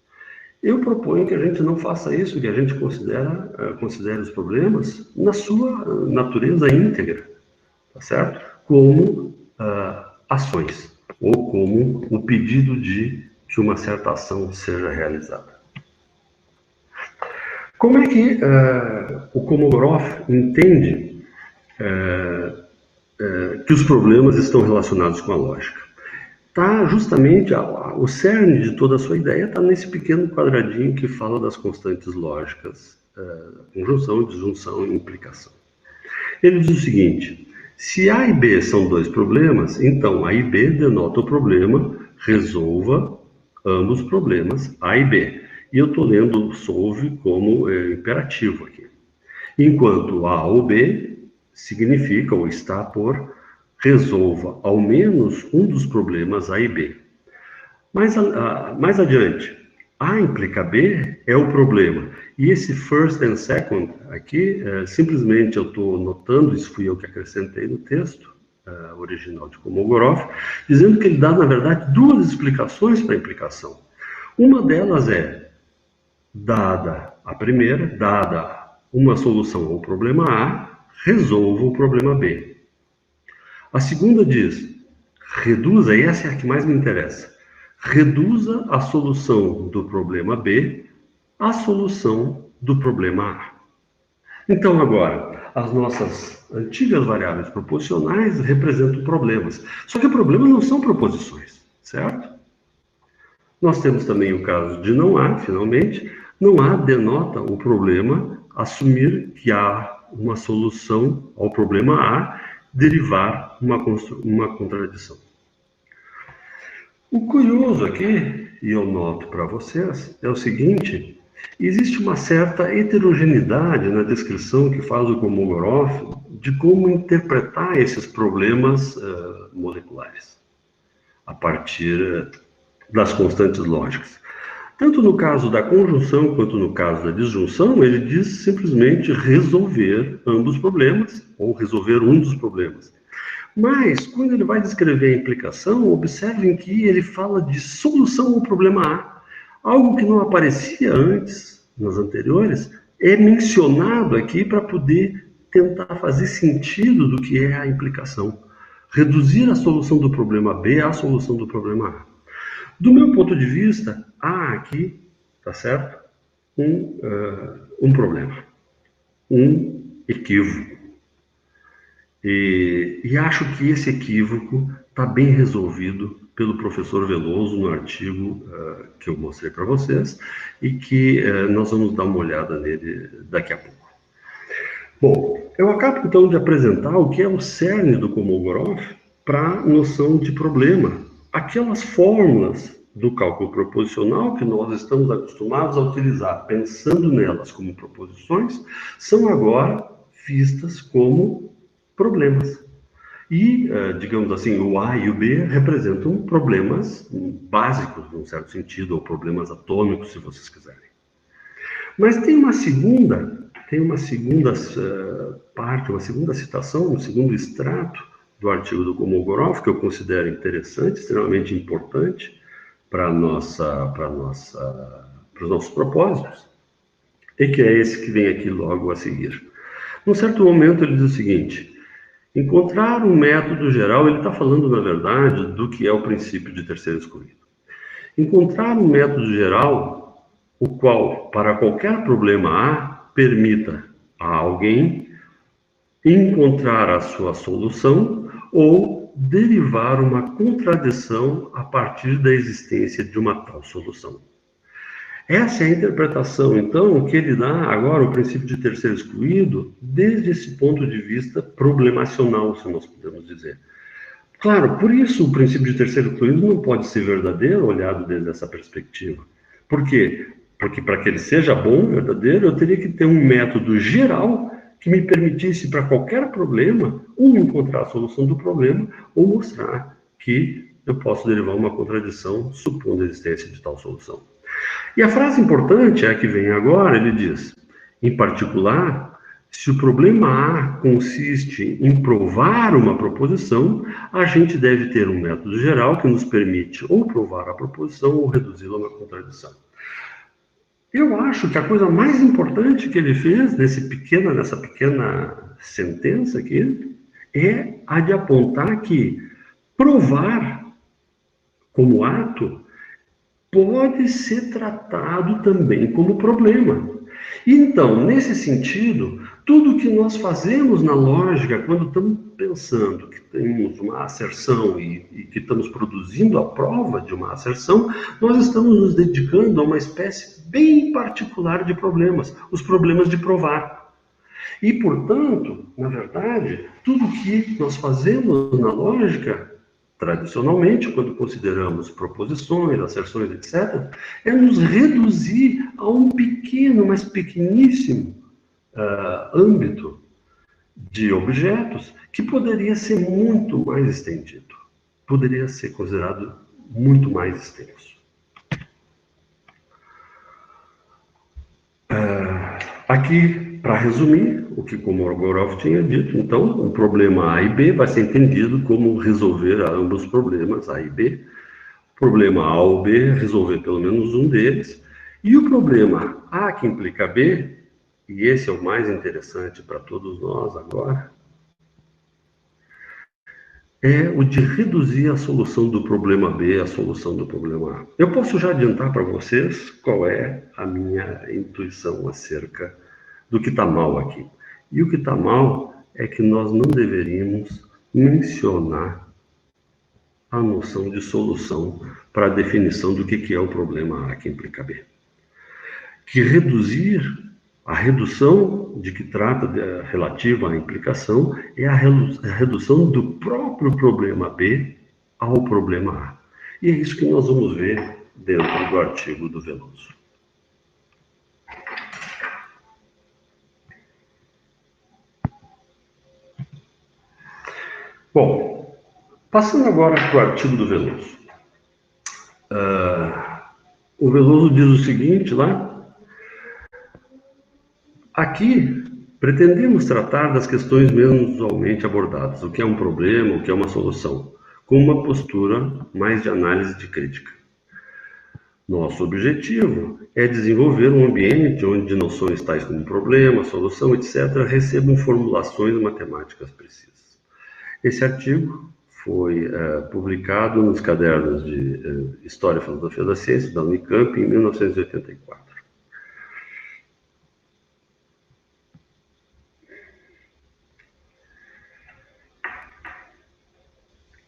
Eu proponho que a gente não faça isso, que a gente considere os problemas na sua natureza íntegra, tá certo? Como ações, ou como o pedido de que uma certa ação seja realizada. Como é que o Kolmogorov entende que os problemas estão relacionados com a lógica. Tá justamente o cerne de toda a sua ideia está nesse pequeno quadradinho que fala das constantes lógicas, conjunção, disjunção e implicação. Ele diz o seguinte: se A e B são dois problemas, então A e B denota o problema, resolva ambos os problemas A e B. E eu estou lendo solve como imperativo aqui. Enquanto A ou B significa ou está por resolva ao menos um dos problemas A e B. Mais adiante, A implica B é o problema. E esse first and second aqui, simplesmente eu estou notando, isso fui eu que acrescentei no texto original de Kolmogorov, dizendo que ele dá, na verdade, duas explicações para a implicação. Uma delas é, dada a primeira, dada uma solução ao problema A, resolva o problema B. A segunda diz, reduza, e essa é a que mais me interessa, reduza a solução do problema B à solução do problema A. Então, agora, as nossas antigas variáveis proposicionais representam problemas. Só que problemas não são proposições, certo? Nós temos também o caso de não há, finalmente. Não há denota o problema assumir que há uma solução ao problema A, derivar uma contradição. O curioso aqui, e eu noto para vocês, é o seguinte: existe uma certa heterogeneidade na descrição que faz o Kolmogorov de como interpretar esses problemas moleculares, a partir das constantes lógicas. Tanto no caso da conjunção quanto no caso da disjunção, ele diz simplesmente resolver ambos os problemas, ou resolver um dos problemas. Mas, quando ele vai descrever a implicação, observem que ele fala de solução ao problema A. Algo que não aparecia antes, nas anteriores, é mencionado aqui para poder tentar fazer sentido do que é a implicação. Reduzir a solução do problema B à solução do problema A. Do meu ponto de vista, há aqui, tá certo? Um problema, um equívoco. E acho que esse equívoco está bem resolvido pelo professor Veloso no artigo que eu mostrei para vocês e que nós vamos dar uma olhada nele daqui a pouco. Bom, eu acabo então de apresentar o que é o cerne do Kolmogorov para a noção de problema. Aquelas fórmulas do cálculo proposicional que nós estamos acostumados a utilizar, pensando nelas como proposições, são agora vistas como problemas. E, digamos assim, o A e o B representam problemas básicos, num certo sentido, ou problemas atômicos, se vocês quiserem. Mas tem uma segunda parte, uma segunda citação, um segundo extrato do artigo do Kolmogorov, que eu considero interessante, extremamente importante para os nossos propósitos, e que é esse que vem aqui logo a seguir. Num certo momento ele diz o seguinte: encontrar um método geral, ele está falando, na verdade, do que é o princípio de terceiro excluído. Encontrar um método geral, o qual, para qualquer problema A, permita a alguém encontrar a sua solução ou derivar uma contradição a partir da existência de uma tal solução. Essa é a interpretação, então, que ele dá agora o princípio de terceiro excluído, desde esse ponto de vista problemacional, se nós podemos dizer. Claro, por isso o princípio de terceiro excluído não pode ser verdadeiro, olhado desde essa perspectiva. Por quê? Porque para que ele seja bom, verdadeiro, eu teria que ter um método geral que me permitisse, para qualquer problema, encontrar a solução do problema ou mostrar que eu posso derivar uma contradição, supondo a existência de tal solução. E a frase importante é a que vem agora, ele diz, em particular, se o problema A consiste em provar uma proposição, a gente deve ter um método geral que nos permite ou provar a proposição ou reduzi-la a uma contradição. Eu acho que a coisa mais importante que ele fez nessa pequena sentença aqui é a de apontar que provar como ato pode ser tratado também como problema. Então, nesse sentido, tudo que nós fazemos na lógica, quando estamos pensando que temos uma asserção e que estamos produzindo a prova de uma asserção, nós estamos nos dedicando a uma espécie bem particular de problemas, os problemas de provar. E, portanto, na verdade, tudo que nós fazemos na lógica, tradicionalmente, quando consideramos proposições, asserções, etc., é nos reduzir a um pequeno, mas pequeníssimo âmbito de objetos que poderia ser muito mais estendido, poderia ser considerado muito mais extenso. Aqui, para resumir, o que Komorogorov tinha dito, então, o problema A e B vai ser entendido como resolver ambos os problemas, A e B. O problema A ou B, resolver pelo menos um deles. E o problema A que implica B, e esse é o mais interessante para todos nós agora, é o de reduzir a solução do problema B à solução do problema A. Eu posso já adiantar para vocês qual é a minha intuição acerca do que está mal aqui. E o que está mal é que nós não deveríamos mencionar a noção de solução para a definição do que é o problema A que implica B. Que a redução de que trata relativa à implicação é a redução do próprio problema B ao problema A. E é isso que nós vamos ver dentro do artigo do Veloso. Bom, passando agora para o artigo do Veloso. O Veloso diz o seguinte lá: aqui, pretendemos tratar das questões menos usualmente abordadas, o que é um problema, o que é uma solução, com uma postura mais de análise de crítica. Nosso objetivo é desenvolver um ambiente onde noções tais como problema, solução, etc., recebam formulações matemáticas precisas. Esse artigo foi publicado nos cadernos de História e Filosofia da Ciência da Unicamp em 1984.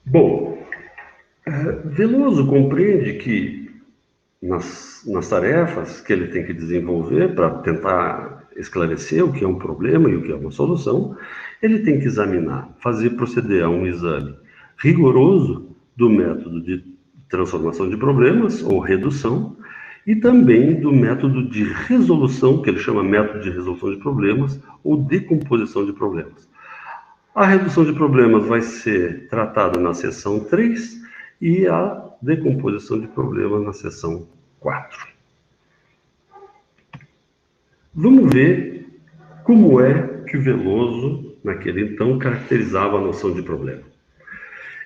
Bom, Veloso compreende que nas tarefas que ele tem que desenvolver para tentar esclarecer o que é um problema e o que é uma solução, ele tem que examinar, proceder a um exame rigoroso do método de transformação de problemas, ou redução, e também do método de resolução, que ele chama método de resolução de problemas, ou decomposição de problemas. A redução de problemas vai ser tratada na seção 3 e a decomposição de problemas na seção 4. Vamos ver como é que o Veloso, naquele então, caracterizava a noção de problema.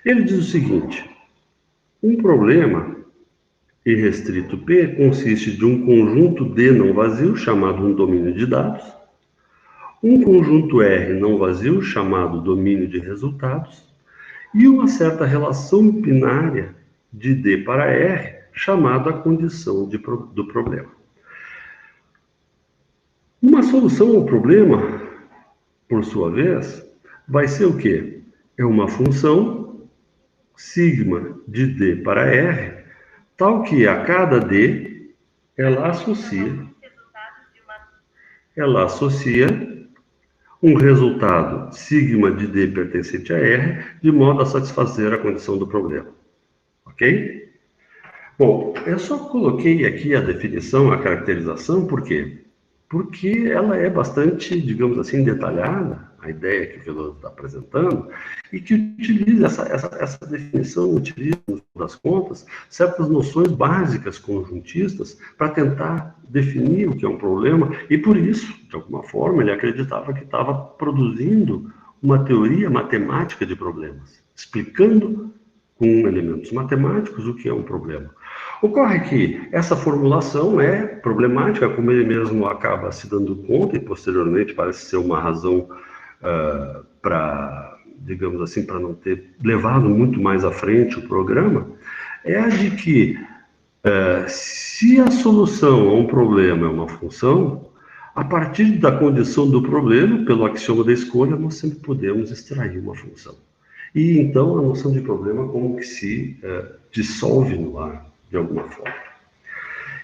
Ele diz o seguinte: um problema irrestrito P consiste de um conjunto D não vazio, chamado um domínio de dados, um conjunto R não vazio, chamado domínio de resultados, e uma certa relação binária de D para R, chamada a condição do problema. Uma solução ao problema, por sua vez, vai ser o quê? É uma função sigma de D para R, tal que a cada D ela associa um resultado sigma de D pertencente a R, de modo a satisfazer a condição do problema. Ok? Bom, eu só coloquei aqui a definição, a caracterização, por quê? Porque ela é bastante, digamos assim, detalhada, a ideia que o Veloso está apresentando, e que utiliza essa definição, utiliza, no fim das contas, certas noções básicas conjuntistas para tentar definir o que é um problema, e por isso, de alguma forma, ele acreditava que estava produzindo uma teoria matemática de problemas, explicando com elementos matemáticos o que é um problema. Ocorre que essa formulação é problemática, como ele mesmo acaba se dando conta, e posteriormente parece ser uma razão para, digamos assim, para não ter levado muito mais à frente o programa, é a de que se a solução a um problema é uma função, A partir da condição do problema, pelo axioma da escolha, nós sempre podemos extrair uma função. E então a noção de problema como que se dissolve no ar, de alguma forma.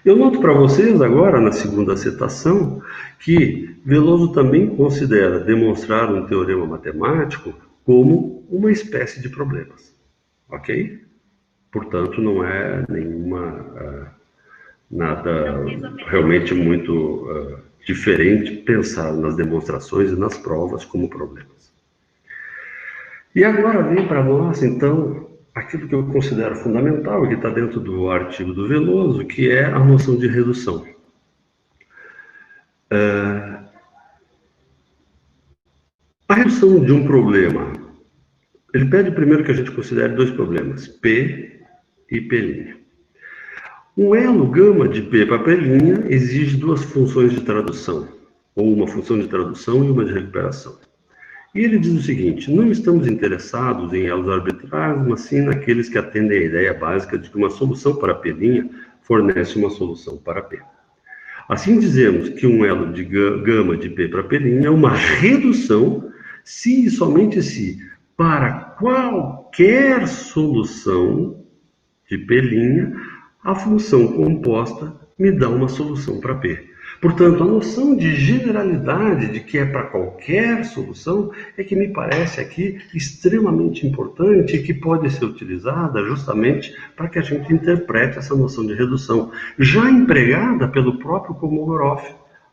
Eu noto para vocês agora, na segunda citação, que Veloso também considera demonstrar um teorema matemático como uma espécie de problemas. Ok? Portanto, não é nada realmente muito diferente pensar nas demonstrações e nas provas como problemas. E agora vem para nós, então, aquilo que eu considero fundamental, que está dentro do artigo do Veloso, que é a noção de redução. A redução de um problema, ele pede primeiro que a gente considere dois problemas, P e P'. Um elo gama de P para P' exige duas funções de tradução, ou uma função de tradução e uma de recuperação. E ele diz o seguinte: não estamos interessados em elos arbitrários, mas sim naqueles que atendem à ideia básica de que uma solução para P' fornece uma solução para P. Assim dizemos que um elo de gama de P para P' é uma redução se e somente se, para qualquer solução de P', a função composta me dá uma solução para P. Portanto, a noção de generalidade de que é para qualquer solução é que me parece aqui extremamente importante e que pode ser utilizada justamente para que a gente interprete essa noção de redução, já empregada pelo próprio Kolmogorov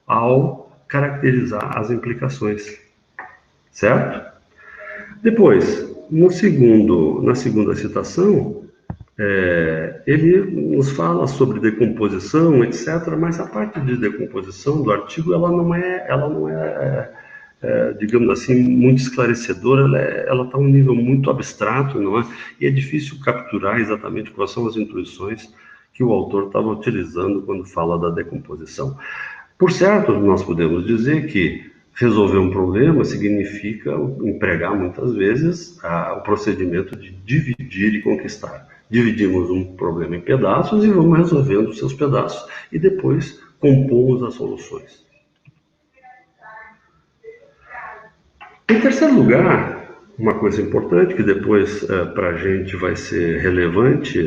ao caracterizar as implicações. Certo? Depois, na segunda citação, ele nos fala sobre decomposição, etc., mas a parte de decomposição do artigo, ela não é, digamos assim, muito esclarecedora, ela está a um nível muito abstrato, não é? E é difícil capturar exatamente quais são as intuições que o autor estava utilizando quando fala da decomposição. Por certo, nós podemos dizer que resolver um problema significa empregar muitas vezes o procedimento de dividir e conquistar. Dividimos um problema em pedaços e vamos resolvendo os seus pedaços. E depois compomos as soluções. Em terceiro lugar, uma coisa importante que depois para a gente vai ser relevante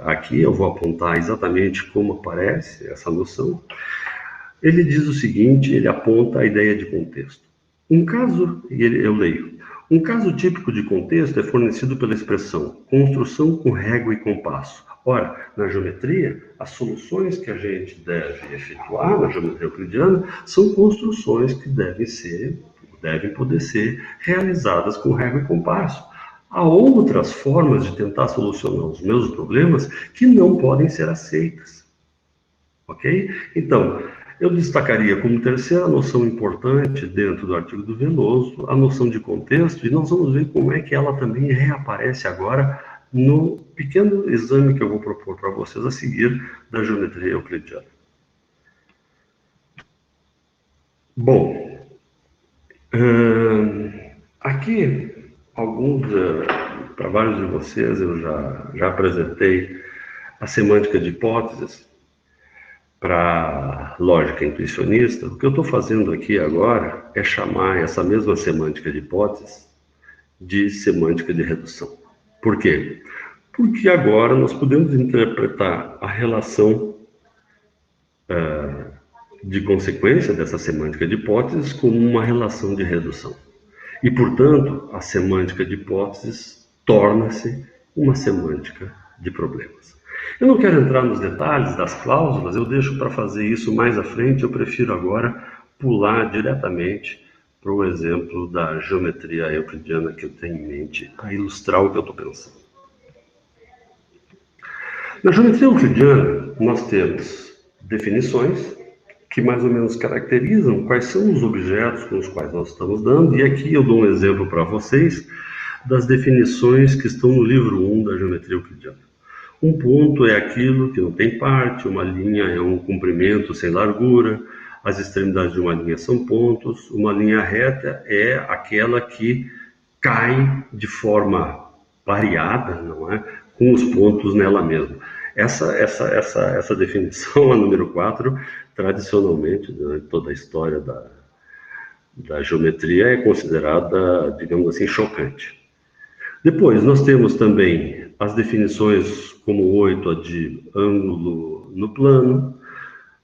aqui, eu vou apontar exatamente como aparece essa noção. Ele diz o seguinte, ele aponta a ideia de contexto. Eu leio. Um caso típico de contexto é fornecido pela expressão construção com régua e compasso. Ora, na geometria, as soluções que a gente deve efetuar na geometria euclidiana são construções que devem poder ser realizadas com régua e compasso. Há outras formas de tentar solucionar os mesmos problemas que não podem ser aceitas. Ok? Então, eu destacaria como terceira noção importante dentro do artigo do Veloso a noção de contexto, e nós vamos ver como é que ela também reaparece agora no pequeno exame que eu vou propor para vocês a seguir da geometria euclidiana. Bom, aqui, para vários de vocês, eu já apresentei a semântica de hipóteses para lógica intuicionista. O que eu estou fazendo aqui agora é chamar essa mesma semântica de hipóteses de semântica de redução. Por quê? Porque agora nós podemos interpretar a relação de consequência dessa semântica de hipóteses como uma relação de redução. E, portanto, a semântica de hipóteses torna-se uma semântica de problemas. Eu não quero entrar nos detalhes das cláusulas, eu deixo para fazer isso mais à frente, eu prefiro agora pular diretamente para o exemplo da geometria euclidiana que eu tenho em mente, para ilustrar o que eu estou pensando. Na geometria euclidiana, nós temos definições que mais ou menos caracterizam quais são os objetos com os quais nós estamos dando, e aqui eu dou um exemplo para vocês das definições que estão no livro 1 da geometria euclidiana. Um ponto é aquilo que não tem parte, uma linha é um comprimento sem largura, as extremidades de uma linha são pontos, uma linha reta é aquela que cai de forma pareada, não é? Com os pontos nela mesma. Essa definição, a número 4, tradicionalmente, durante toda a história da geometria, é considerada, digamos assim, chocante. Depois, nós temos também as definições como 8, a de ângulo no plano,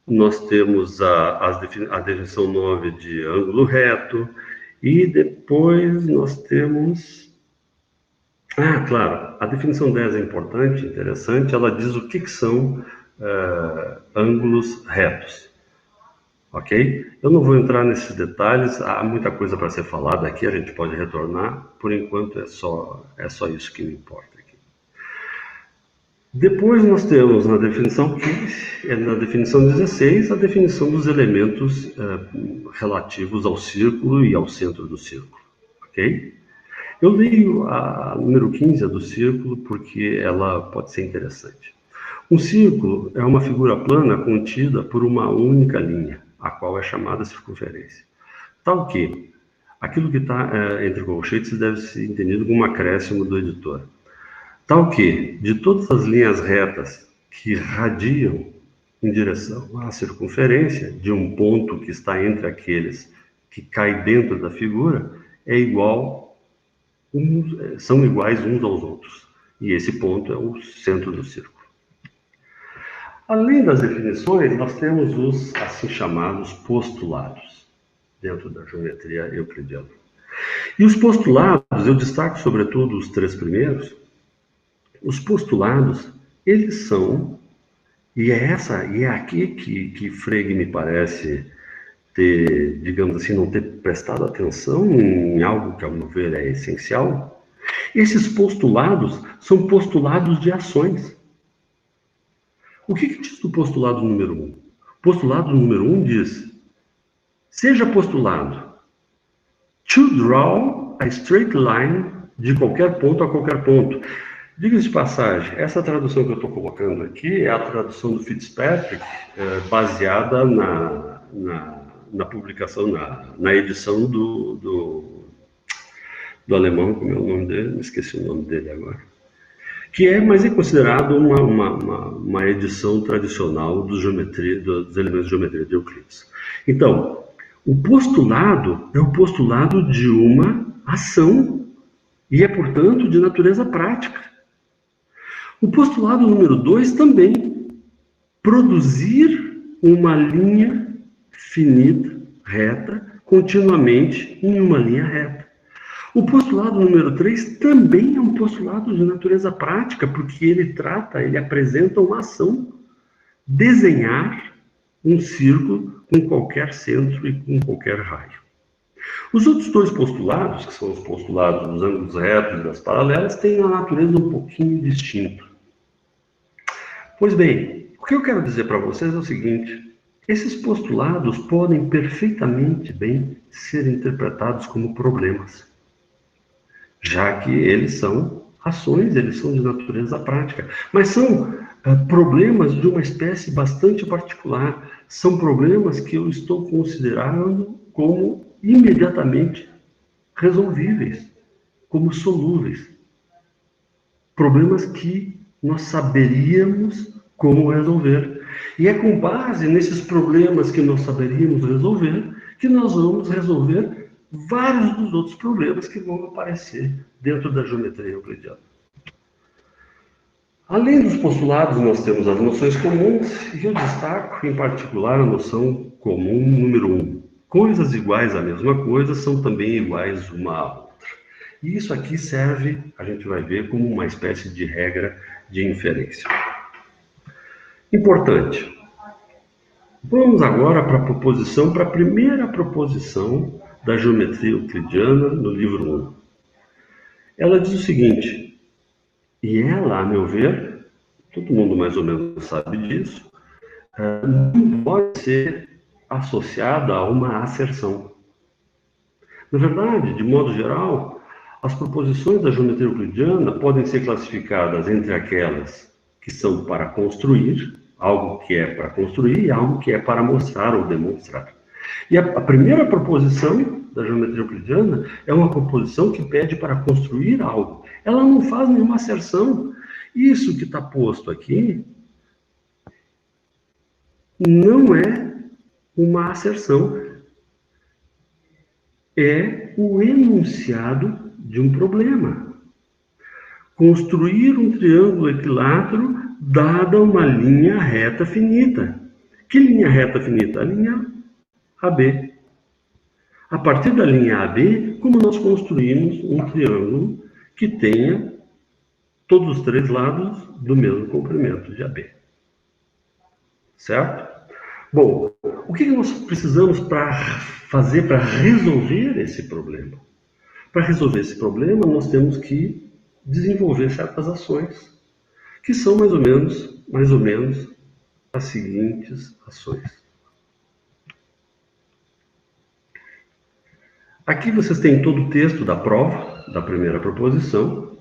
nós temos a definição 9 de ângulo reto, e depois nós temos... claro, a definição 10 é importante, interessante, ela diz o que são ângulos retos. Ok? Eu não vou entrar nesses detalhes, há muita coisa para ser falada aqui, a gente pode retornar, por enquanto é só isso que me importa aqui. Depois nós temos na definição 15, na definição 16, a definição dos elementos relativos ao círculo e ao centro do círculo. Ok? Eu leio a número 15, a do círculo, porque ela pode ser interessante. Um círculo é uma figura plana contida por uma única linha, a qual é chamada circunferência. Tal que aquilo que está entre colchetes deve ser entendido como um acréscimo do editor. Tal que, de todas as linhas retas que radiam em direção à circunferência de um ponto que está entre aqueles que cai dentro da figura, são iguais uns aos outros. E esse ponto é o centro do círculo. Além das definições, nós temos os assim chamados postulados, dentro da geometria euclidiana. E os postulados, eu destaco sobretudo os 3 primeiros, os postulados, eles são, e é aqui que Frege me parece ter, digamos assim, não ter prestado atenção em algo que, ao meu ver, é essencial. Esses postulados são postulados de ações. O que diz o postulado número 1? O postulado número 1 diz: seja postulado to draw a straight line de qualquer ponto a qualquer ponto. Diga-se de passagem, essa tradução que eu estou colocando aqui é a tradução do Fitzpatrick, baseada na publicação, na edição do alemão, como é o nome dele, me esqueci o nome dele agora. Mas é considerado uma edição tradicional dos elementos de geometria de Euclides. Então, o postulado é o postulado de uma ação e é, portanto, de natureza prática. O postulado número 2 também, produzir uma linha finita, reta, continuamente em uma linha reta. O postulado número 3 também é um postulado de natureza prática, porque ele apresenta uma ação, desenhar um círculo com qualquer centro e com qualquer raio. Os outros 2 postulados, que são os postulados dos ângulos retos e das paralelas, têm uma natureza um pouquinho distinta. Pois bem, o que eu quero dizer para vocês é o seguinte: esses postulados podem perfeitamente bem ser interpretados como problemas, já que eles são ações, eles são de natureza prática, mas são problemas de uma espécie bastante particular, são problemas que eu estou considerando como imediatamente resolvíveis, como solúveis, problemas que nós saberíamos como resolver. E é com base nesses problemas que nós saberíamos resolver que nós vamos resolver vários dos outros problemas que vão aparecer dentro da geometria euclidiana. Além dos postulados, nós temos as noções comuns, e eu destaco em particular a noção comum número 1. Coisas iguais à mesma coisa são também iguais uma à outra. E isso aqui serve, a gente vai ver, como uma espécie de regra de inferência. Importante. Vamos agora para a primeira proposição da geometria euclidiana no livro 1. Ela diz o seguinte, e ela, a meu ver, todo mundo mais ou menos sabe disso, não pode ser associada a uma asserção. Na verdade, de modo geral, as proposições da geometria euclidiana podem ser classificadas entre aquelas que são para construir, algo que é para construir, e algo que é para mostrar ou demonstrar. E a primeira proposição da geometria euclidiana é uma proposição que pede para construir algo. Ela não faz nenhuma asserção. Isso que está posto aqui não é uma asserção, é o enunciado de um problema. Construir um triângulo equilátero dada uma linha reta finita. Que linha reta finita? A linha AB. A partir da linha AB, como nós construímos um triângulo que tenha todos os três lados do mesmo comprimento de AB. Certo? Bom, o que nós precisamos para fazer para resolver esse problema? Para resolver esse problema, nós temos que desenvolver certas ações, que são mais ou menos as seguintes ações. Aqui vocês têm todo o texto da prova, da primeira proposição,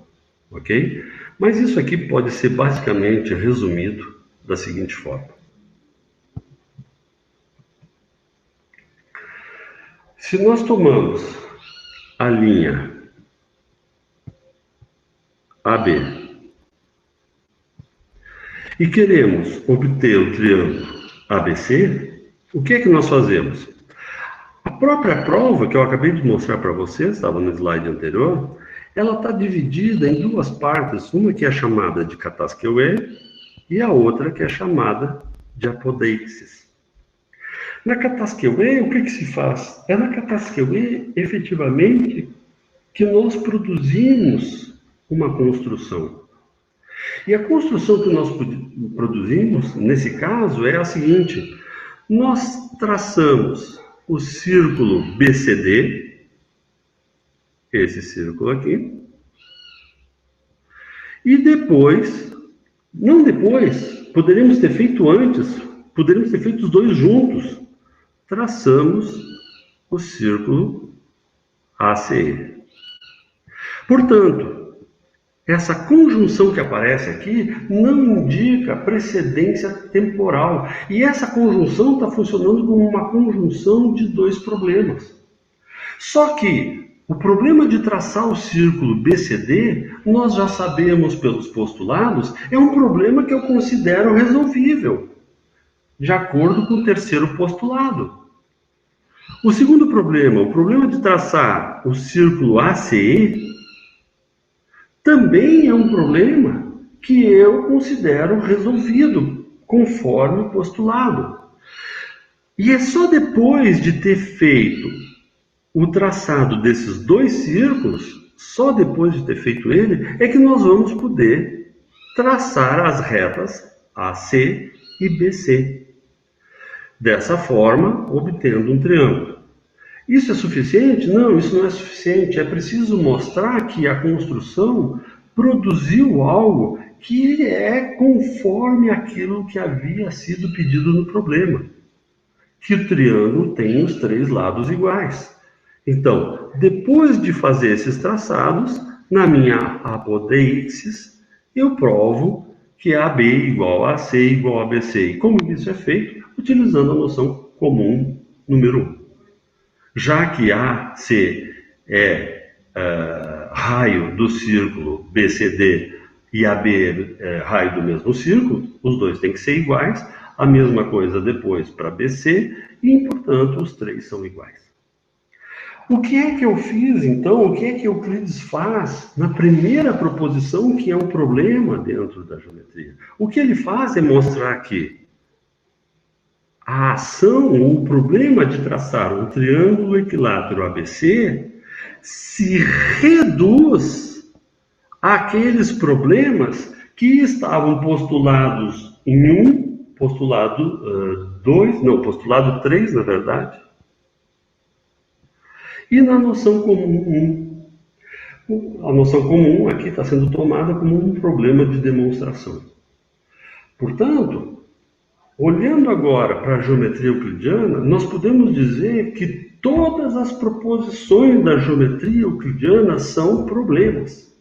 ok? Mas isso aqui pode ser basicamente resumido da seguinte forma. Se nós tomamos a linha AB e queremos obter o triângulo ABC, o que é que nós fazemos? A própria prova que eu acabei de mostrar para vocês, estava no slide anterior, ela está dividida em duas partes, uma que é chamada de Kataskiwé e a outra que é chamada de apodeixis. Na Kataskiwé, o que se faz? É na Kataskiwé, efetivamente, que nós produzimos uma construção. E a construção que nós produzimos, nesse caso, é a seguinte: nós traçamos o círculo BCD, esse círculo aqui, e depois, não depois, poderíamos ter feito antes, poderíamos ter feito os dois juntos, traçamos o círculo ACE. Portanto, essa conjunção que aparece aqui não indica precedência temporal. E essa conjunção está funcionando como uma conjunção de dois problemas. Só que o problema de traçar o círculo BCD, nós já sabemos pelos postulados, é um problema que eu considero resolvível, de acordo com o terceiro postulado. O segundo problema, o problema de traçar o círculo ACE, também é um problema que eu considero resolvido, conforme o postulado. E é só depois de ter feito o traçado desses dois círculos, só depois de ter feito ele, é que nós vamos poder traçar as retas AC e BC. Dessa forma, obtendo um triângulo. Isso é suficiente? Não, isso não é suficiente. É preciso mostrar que a construção produziu algo que é conforme aquilo que havia sido pedido no problema. Que o triângulo tem os três lados iguais. Então, depois de fazer esses traçados, na minha apodeixis, eu provo que AB igual a AC igual a BC. E como isso é feito? Utilizando a noção comum número 1. Já que AC é raio do círculo BCD e AB é raio do mesmo círculo, os dois têm que ser iguais, a mesma coisa depois para BC, e, portanto, os três são iguais. O que é que eu fiz, então? O que é que Euclides faz na primeira proposição, que é um problema dentro da geometria? O que ele faz é mostrar que a ação, o problema de traçar um triângulo equilátero ABC se reduz àqueles problemas que estavam postulados em um, postulado 2, não, postulado 3, na verdade, e na noção comum 1. A noção comum aqui está sendo tomada como um problema de demonstração. Portanto, olhando agora para a geometria euclidiana, nós podemos dizer que todas as proposições da geometria euclidiana são problemas.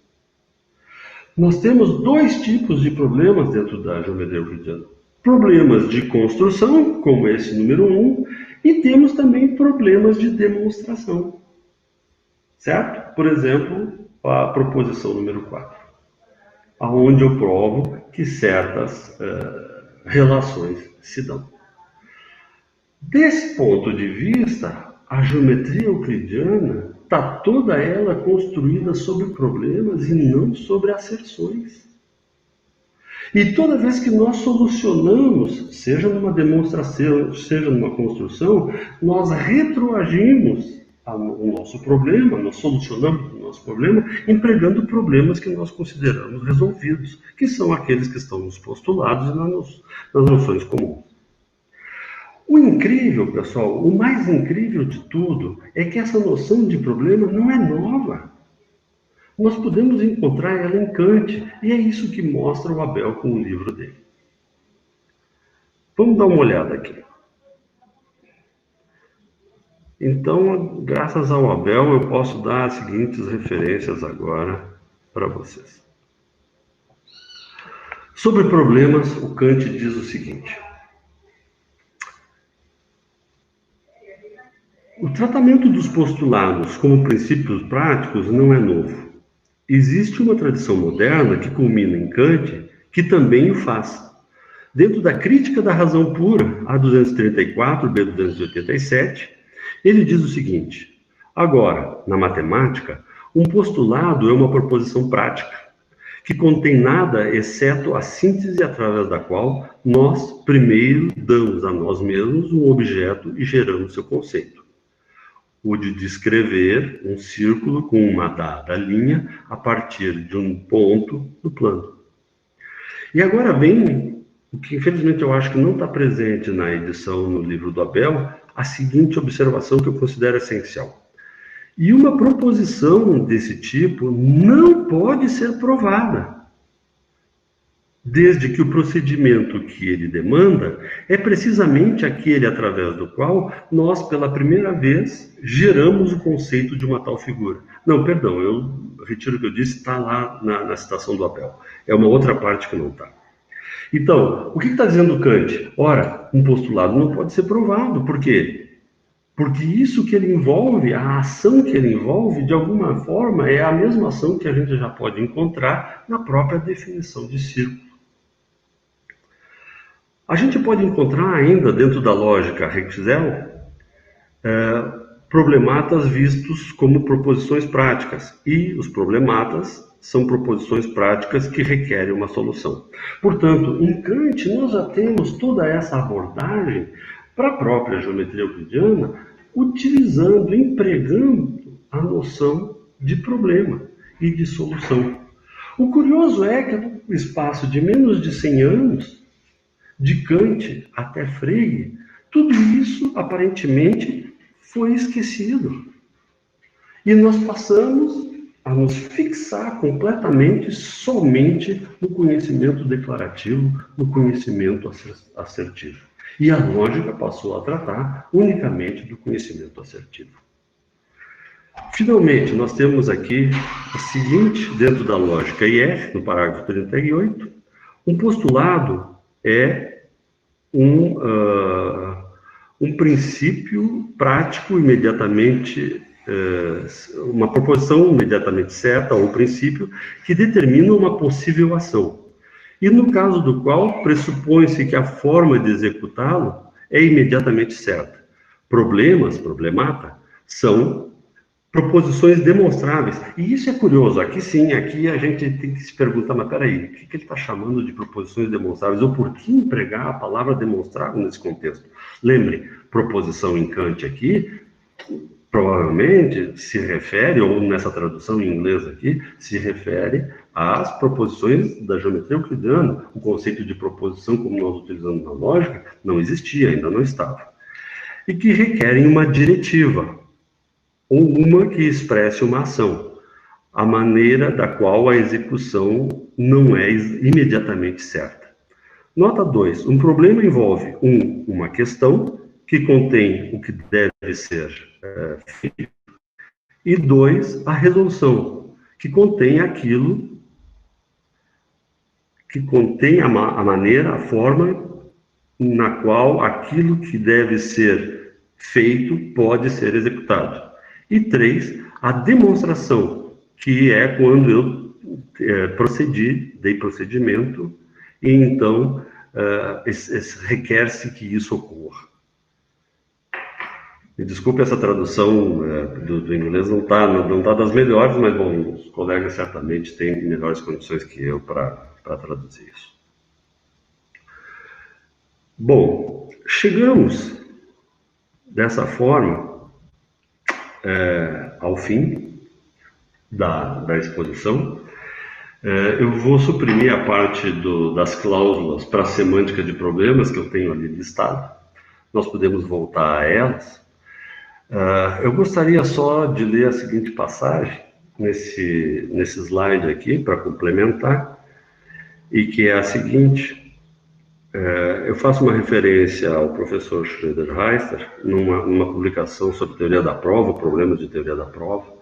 Nós temos dois tipos de problemas dentro da geometria euclidiana. Problemas de construção, como esse número 1, e temos também problemas de demonstração. Certo? Por exemplo, a proposição número 4, onde eu provo que certas relações se dão. Desse ponto de vista, a geometria euclidiana está toda ela construída sobre problemas e não sobre asserções. E toda vez que nós solucionamos, seja numa demonstração, seja numa construção, nós retroagimos o nosso problema, nós solucionamos o nosso problema empregando problemas que nós consideramos resolvidos, que são aqueles que estão nos postulados e nas noções comuns. O incrível, pessoal, o mais incrível de tudo é que essa noção de problema não é nova. Nós podemos encontrar ela em Kant, e é isso que mostra o Abel com o livro dele. Vamos dar uma olhada aqui. Então, graças ao Abel, eu posso dar as seguintes referências agora para vocês. Sobre problemas, o Kant diz o seguinte: o tratamento dos postulados como princípios práticos não é novo. Existe uma tradição moderna que culmina em Kant, que também o faz. Dentro da Crítica da Razão Pura, A234, B287, ele diz o seguinte: agora, na matemática, um postulado é uma proposição prática, que contém nada exceto a síntese através da qual nós, primeiro, damos a nós mesmos um objeto e geramos seu conceito. O de descrever um círculo com uma dada linha a partir de um ponto no plano. E agora vem o que infelizmente eu acho que não está presente na edição no livro do Abel, a seguinte observação que eu considero essencial. E uma proposição desse tipo não pode ser provada, desde que o procedimento que ele demanda é precisamente aquele através do qual nós, pela primeira vez, geramos o conceito de uma tal figura. Não, perdão, eu retiro o que eu disse, está lá na citação do Abel. É uma outra parte que não está. Então, o que está dizendo Kant? Ora, um postulado não pode ser provado. Por quê? Porque isso que ele envolve, a ação que ele envolve, de alguma forma, é a mesma ação que a gente já pode encontrar na própria definição de círculo. A gente pode encontrar ainda, dentro da lógica Hexel, problematas vistos como proposições práticas, e os problematas são proposições práticas que requerem uma solução. Portanto, em Kant, nós já temos toda essa abordagem para a própria geometria euclidiana, utilizando, empregando a noção de problema e de solução. O curioso é que, no espaço de menos de 100 anos, de Kant até Frege, tudo isso, aparentemente, foi esquecido. E nós passamos a nos fixar completamente somente no conhecimento declarativo, no conhecimento assertivo. E a lógica passou a tratar unicamente do conhecimento assertivo. Finalmente, nós temos aqui o seguinte, dentro da lógica IF, no parágrafo 38, um postulado é um princípio prático imediatamente, uma proposição imediatamente certa, ou um princípio que determina uma possível ação, e no caso do qual pressupõe-se que a forma de executá-lo é imediatamente certa. Problemata, são proposições demonstráveis. E isso é curioso. Aqui sim, aqui a gente tem que se perguntar, mas peraí, o que ele está chamando de proposições demonstráveis? Ou por que empregar a palavra demonstrável nesse contexto? Lembre, proposição em Kant aqui, provavelmente se refere, ou nessa tradução em inglês aqui, se refere às proposições da geometria euclidiana. O conceito de proposição, como nós utilizamos na lógica, não existia, ainda não estava. E que requerem uma diretiva, ou uma que expresse uma ação, a maneira da qual a execução não é imediatamente certa. Nota 2. Um problema envolve, uma questão que contém o que deve ser feito, e 2, a resolução, que contém aquilo, que contém a maneira, a forma na qual aquilo que deve ser feito pode ser executado. E 3, a demonstração, que é quando eu dei procedimento, e então requer-se que isso ocorra. Me desculpe, essa tradução do inglês não tá das melhores, mas, bom, os colegas certamente têm melhores condições que eu para traduzir isso. Bom, chegamos dessa forma ao fim da exposição. Eu vou suprimir a parte das cláusulas para a semântica de problemas que eu tenho ali listado. Nós podemos voltar a elas. Eu gostaria só de ler a seguinte passagem nesse slide aqui, para complementar, e que é a seguinte. Eu faço uma referência ao professor Schroeder-Heister, numa publicação sobre teoria da prova, problemas de teoria da prova,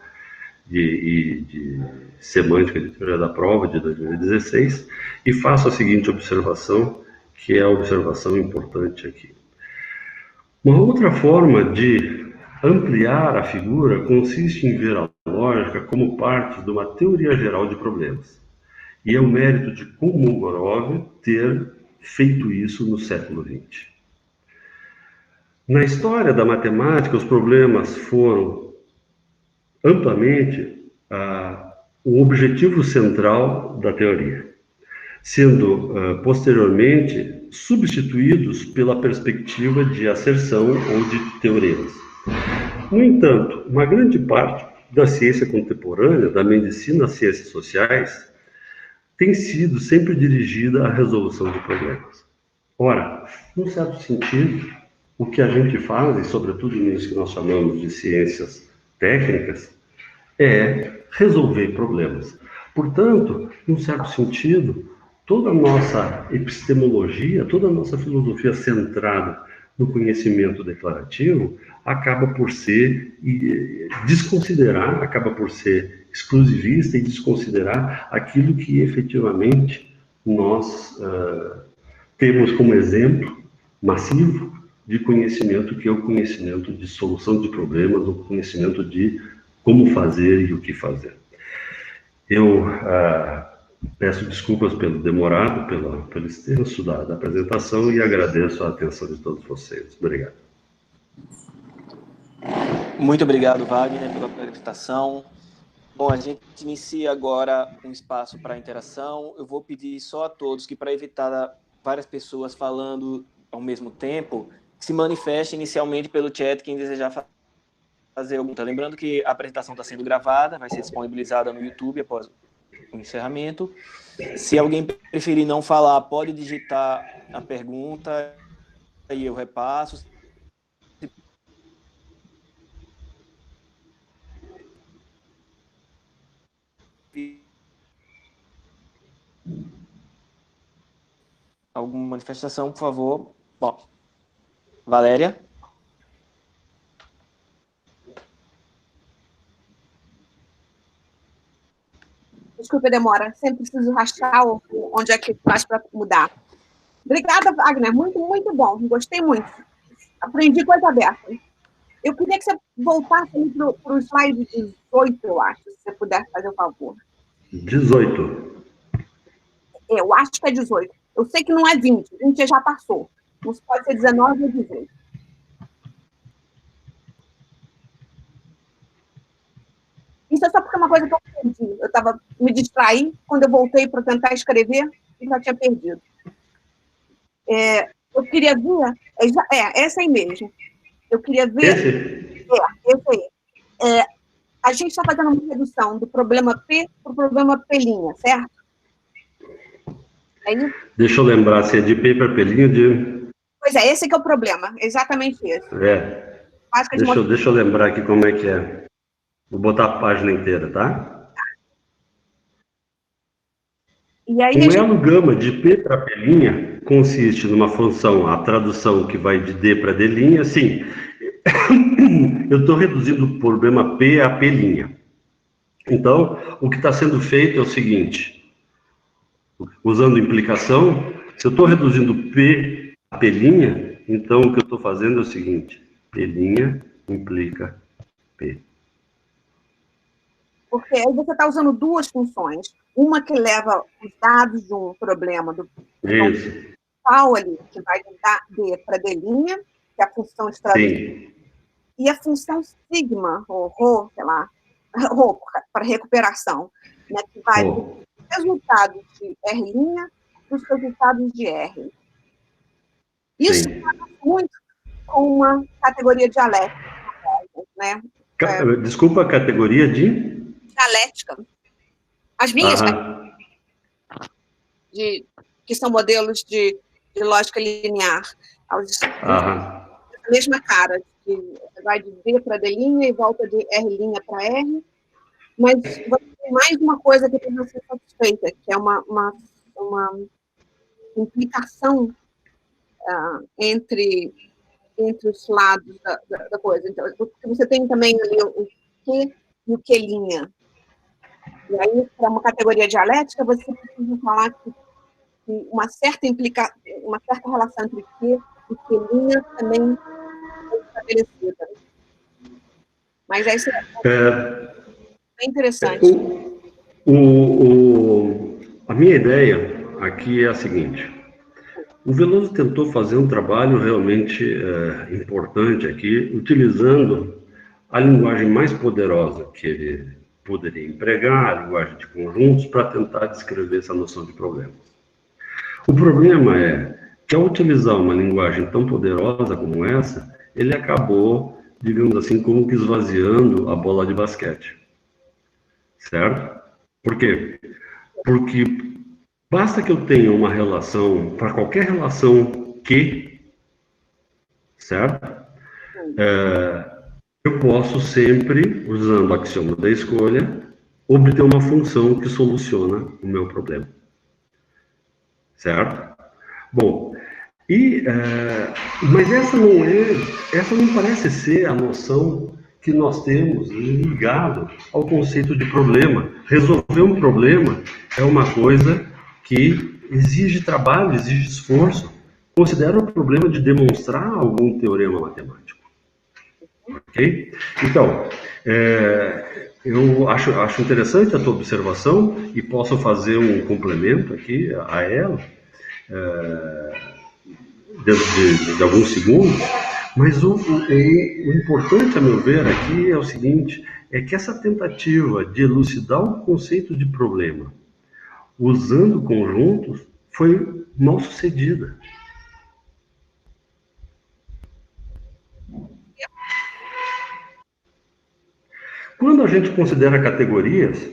de semântica de teoria da prova, de 2016, e faço a seguinte observação, que é a observação importante aqui. Uma outra forma de ampliar a figura consiste em ver a lógica como parte de uma teoria geral de problemas. E é o mérito de Kolmogorov ter feito isso no século XX. Na história da matemática, os problemas foram amplamente o objetivo central da teoria, sendo posteriormente substituídos pela perspectiva de asserção ou de teoremas. No entanto, uma grande parte da ciência contemporânea, da medicina às ciências sociais, tem sido sempre dirigida à resolução de problemas. Ora, num certo sentido, o que a gente faz, e sobretudo nisso que nós chamamos de ciências técnicas, é resolver problemas. Portanto, num certo sentido, toda a nossa epistemologia, toda a nossa filosofia centrada no conhecimento declarativo acaba por ser desconsiderar, acaba por ser exclusivista e desconsiderar aquilo que efetivamente nós temos como exemplo massivo de conhecimento, que é o conhecimento de solução de problemas, o conhecimento de como fazer e o que fazer. Eu peço desculpas pelo demorado, pelo extenso da apresentação e agradeço a atenção de todos vocês. Obrigado. Muito obrigado, Wagner, pela apresentação. Bom, a gente inicia agora um espaço para interação. Eu vou pedir só a todos que, para evitar várias pessoas falando ao mesmo tempo, se manifeste inicialmente pelo chat quem desejar fazer alguma pergunta. Lembrando que a apresentação está sendo gravada, vai ser disponibilizada no YouTube após o encerramento. Se alguém preferir não falar, pode digitar a pergunta e eu repasso. Alguma manifestação, por favor. Bom, Valéria? Desculpa a demora, sempre preciso rastrear onde é que faz para mudar. Obrigada, Wagner, muito, muito bom, gostei muito. Aprendi coisa aberta. Eu queria que você voltasse para o slide 18, eu acho, se você puder fazer o favor. 18. Eu acho que é 18. Eu sei que não é 20, 20 já passou. Não pode ser 19 ou 18. Isso é só porque é uma coisa que eu perdi. Eu estava me distraí, quando eu voltei para tentar escrever, e já tinha perdido. Eu queria ver... essa aí mesmo. Eu queria ver... Esse aí. A gente está fazendo uma redução do problema P para o problema P', certo? É isso? Deixa eu lembrar se é de P para P', de... Pois é, esse que é o problema, exatamente esse. Deixa eu lembrar aqui como é que é. Vou botar a página inteira, tá? E aí, um elo gama de P para P' consiste numa função, a tradução que vai de D para D', assim, eu estou reduzindo o problema P a P'. Então, o que está sendo feito é o seguinte, usando implicação, se eu estou reduzindo P a P', então o que eu estou fazendo é o seguinte, P' implica P. Porque aí você está usando duas funções. Uma que leva os dados de um problema do principal ali, que vai dar D para D', que é a função extradutiva. E a função sigma, ou rho, sei lá, rho, para recuperação, né, que vai dos resultados de R' para os resultados de R. Isso faz muito com uma categoria dialética, né? Desculpa, a categoria de? Dialética. As minhas, que são modelos de lógica linear, a mesma cara, que vai de D para D' e volta de R' para R, mas você tem mais uma coisa que precisa ser satisfeita, que é uma implicação entre os lados da coisa. Então, você tem também ali o Q e o Q'. E aí, para uma categoria dialética, você precisa falar que uma certa relação entre Q e Q' também é estabelecida. Mas aí é interessante. A minha ideia aqui é a seguinte. O Veloso tentou fazer um trabalho realmente importante aqui, utilizando a linguagem mais poderosa que ele poderia empregar, a linguagem de conjuntos, para tentar descrever essa noção de problema. O problema é que, ao utilizar uma linguagem tão poderosa como essa, ele acabou, digamos assim, como que esvaziando a bola de basquete. Certo? Por quê? Porque basta que eu tenha uma relação, para qualquer relação Q, certo? Eu posso sempre, usando o axioma da escolha, obter uma função que soluciona o meu problema. Certo? Bom, mas essa não parece ser a noção que nós temos ligado ao conceito de problema. Resolver um problema é uma coisa que exige trabalho, exige esforço. Considera o problema de demonstrar algum teorema matemático. Ok? Então, eu acho interessante a tua observação e posso fazer um complemento aqui a ela, dentro de alguns segundos, mas o importante, a meu ver, aqui é o seguinte, é que essa tentativa de elucidar o conceito de problema usando conjuntos foi mal sucedida. Quando a gente considera categorias,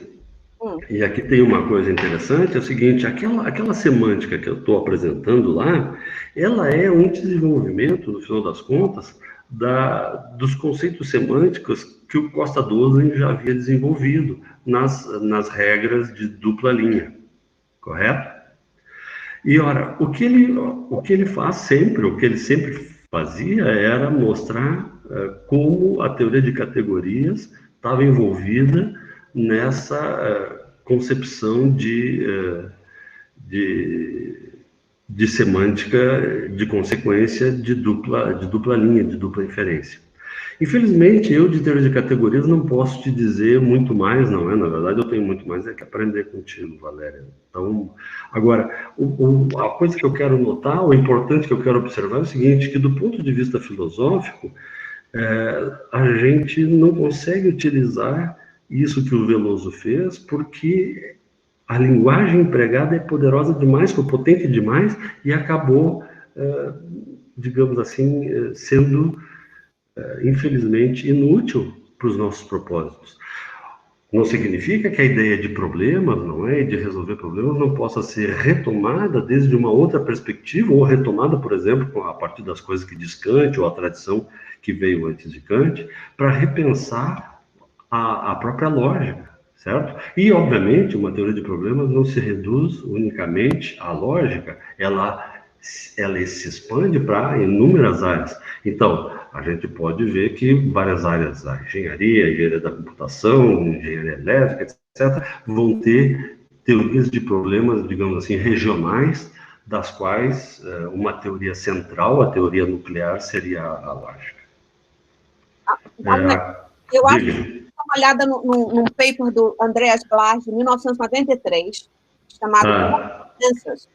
e aqui tem uma coisa interessante, é o seguinte, aquela semântica que eu estou apresentando lá, ela é um desenvolvimento, no final das contas, dos conceitos semânticos que o Costa Dosen já havia desenvolvido nas regras de dupla linha, correto? E, ora, o que ele faz sempre, o que ele sempre fazia era mostrar como a teoria de categorias estava envolvida nessa concepção de semântica de consequência de dupla linha, de dupla inferência. Infelizmente, eu de teoria de categorias não posso te dizer muito mais, não é? Na verdade, eu tenho muito mais que aprender contigo, Valéria. Então, agora, a coisa que eu quero notar, o importante que eu quero observar é o seguinte, que do ponto de vista filosófico, a gente não consegue utilizar isso que o Veloso fez, porque a linguagem empregada é poderosa demais, foi potente demais, e acabou, digamos assim, sendo, infelizmente, inútil para os nossos propósitos. Não significa que a ideia de problemas, não é, de resolver problemas, não possa ser retomada desde uma outra perspectiva, ou retomada, por exemplo, a partir das coisas que diz Kant, ou a tradição que veio antes de Kant, para repensar a própria lógica, certo? E, obviamente, uma teoria de problemas não se reduz unicamente à lógica, ela se expande para inúmeras áreas. Então, a gente pode ver que várias áreas da engenharia da computação, engenharia elétrica, etc., vão ter teorias de problemas, digamos assim, regionais, das quais uma teoria central, a teoria nuclear, seria a lógica. Eu acho que uma olhada num paper do Andreas Glass, de 1993, chamado Answers.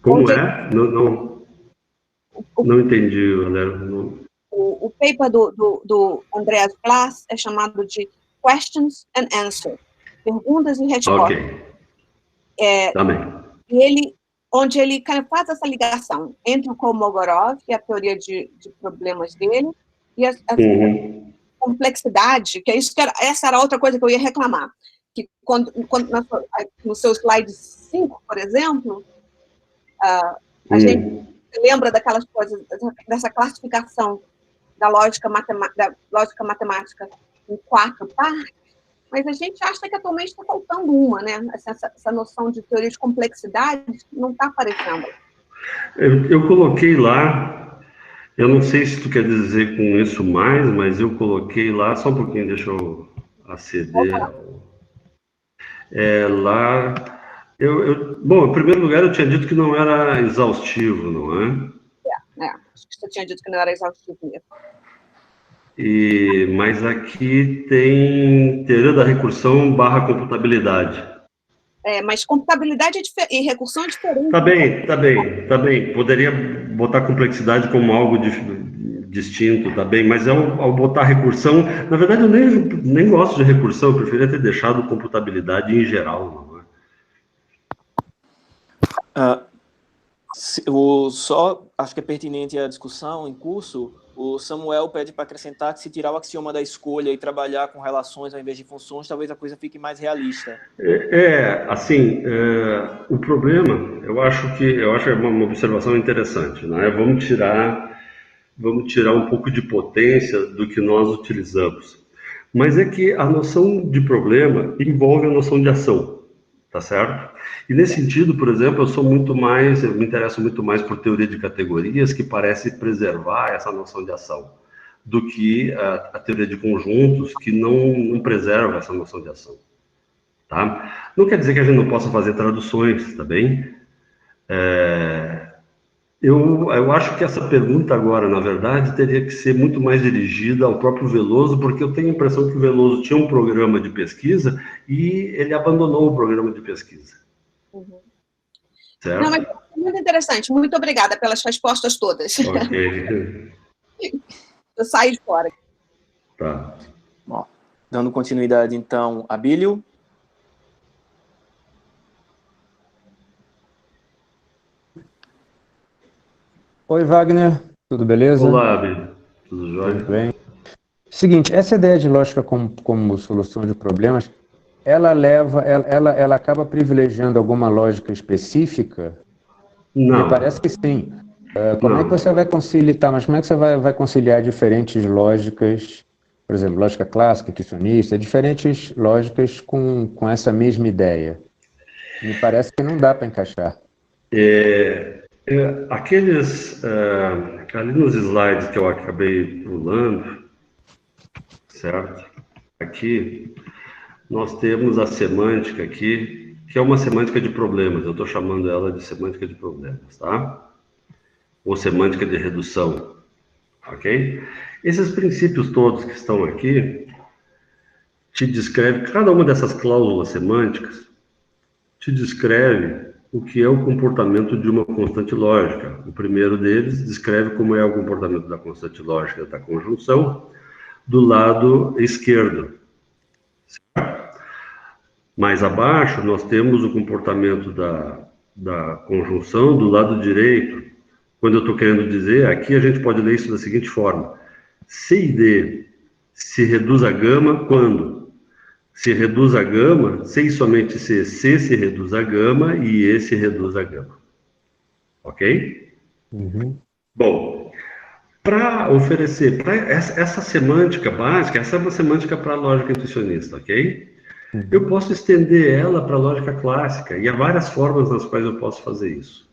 Como é? Não entendi, Valério. O paper do Andreas Glass é chamado de Questions and Answers, perguntas e respostas. Ok. Também. Onde ele faz essa ligação entre o Kolmogorov e a teoria de problemas dele, e a complexidade, que é isso essa era outra coisa que eu ia reclamar, que no seu slide 5, por exemplo, a gente lembra daquelas coisas, dessa classificação da lógica matemática em 4 partes, mas a gente acha que atualmente está faltando uma, né? Essa noção de teoria de complexidade não está aparecendo. Eu coloquei lá, eu não sei se tu quer dizer com isso mais, mas eu coloquei lá, só um pouquinho, deixa eu aceder. Lá, bom, em primeiro lugar, eu tinha dito que não era exaustivo, não é? Acho que você tinha dito que não era exaustivo mesmo. Mas aqui tem teoria da recursão / computabilidade. Mas computabilidade e recursão é diferente. Tá bem. Poderia botar complexidade como algo distinto, tá bem, mas ao botar recursão, na verdade eu nem gosto de recursão, eu preferia ter deixado computabilidade em geral, não é? Só acho que é pertinente a discussão em curso. O Samuel pede para acrescentar que se tirar o axioma da escolha e trabalhar com relações ao invés de funções, talvez a coisa fique mais realista. O problema, eu acho que é uma observação interessante, né? Vamos tirar um pouco de potência do que nós utilizamos. Mas é que a noção de problema envolve a noção de ação, tá certo? E nesse sentido, por exemplo, eu me interesso muito mais por teoria de categorias, que parece preservar essa noção de ação, do que a teoria de conjuntos, que não preserva essa noção de ação, tá? Não quer dizer que a gente não possa fazer traduções, tá bem? Eu acho que essa pergunta agora, na verdade, teria que ser muito mais dirigida ao próprio Veloso, porque eu tenho a impressão que o Veloso tinha um programa de pesquisa e ele abandonou o programa de pesquisa. Certo? Não, mas é muito interessante. Muito obrigada pelas respostas todas. Ok. Eu saio de fora. Tá. Bom, dando continuidade, então, a Bílio. Oi, Wagner, tudo beleza? Olá, Bílio. Tudo jóia? Tudo bem? Seguinte, essa ideia de lógica como solução de problemas, ela acaba privilegiando alguma lógica específica? Não. Me parece que sim. Como é que você vai conciliar, mas como é que você vai conciliar diferentes lógicas, por exemplo, lógica clássica, intuicionista, diferentes lógicas com essa mesma ideia? Me parece que não dá para encaixar. Ali nos slides que eu acabei pulando, certo? Aqui, nós temos a semântica aqui, que é uma semântica de problemas, eu estou chamando ela de semântica de problemas, tá? Ou semântica de redução, ok? Esses princípios todos que estão aqui, te descreve, cada uma dessas cláusulas semânticas, te descreve o que é o comportamento de uma constante lógica. O primeiro deles descreve como é o comportamento da constante lógica da conjunção do lado esquerdo. Certo? Mais abaixo, nós temos o comportamento da conjunção do lado direito. Quando eu estou querendo dizer, aqui a gente pode ler isso da seguinte forma. C e D se reduz a gama quando? Se reduz a gama, C e somente C se reduz a gama e E se reduz a gama. Ok? Bom, para oferecer essa semântica básica, essa é uma semântica para a lógica intuicionista, ok? Eu posso estender ela para a lógica clássica, e há várias formas nas quais eu posso fazer isso.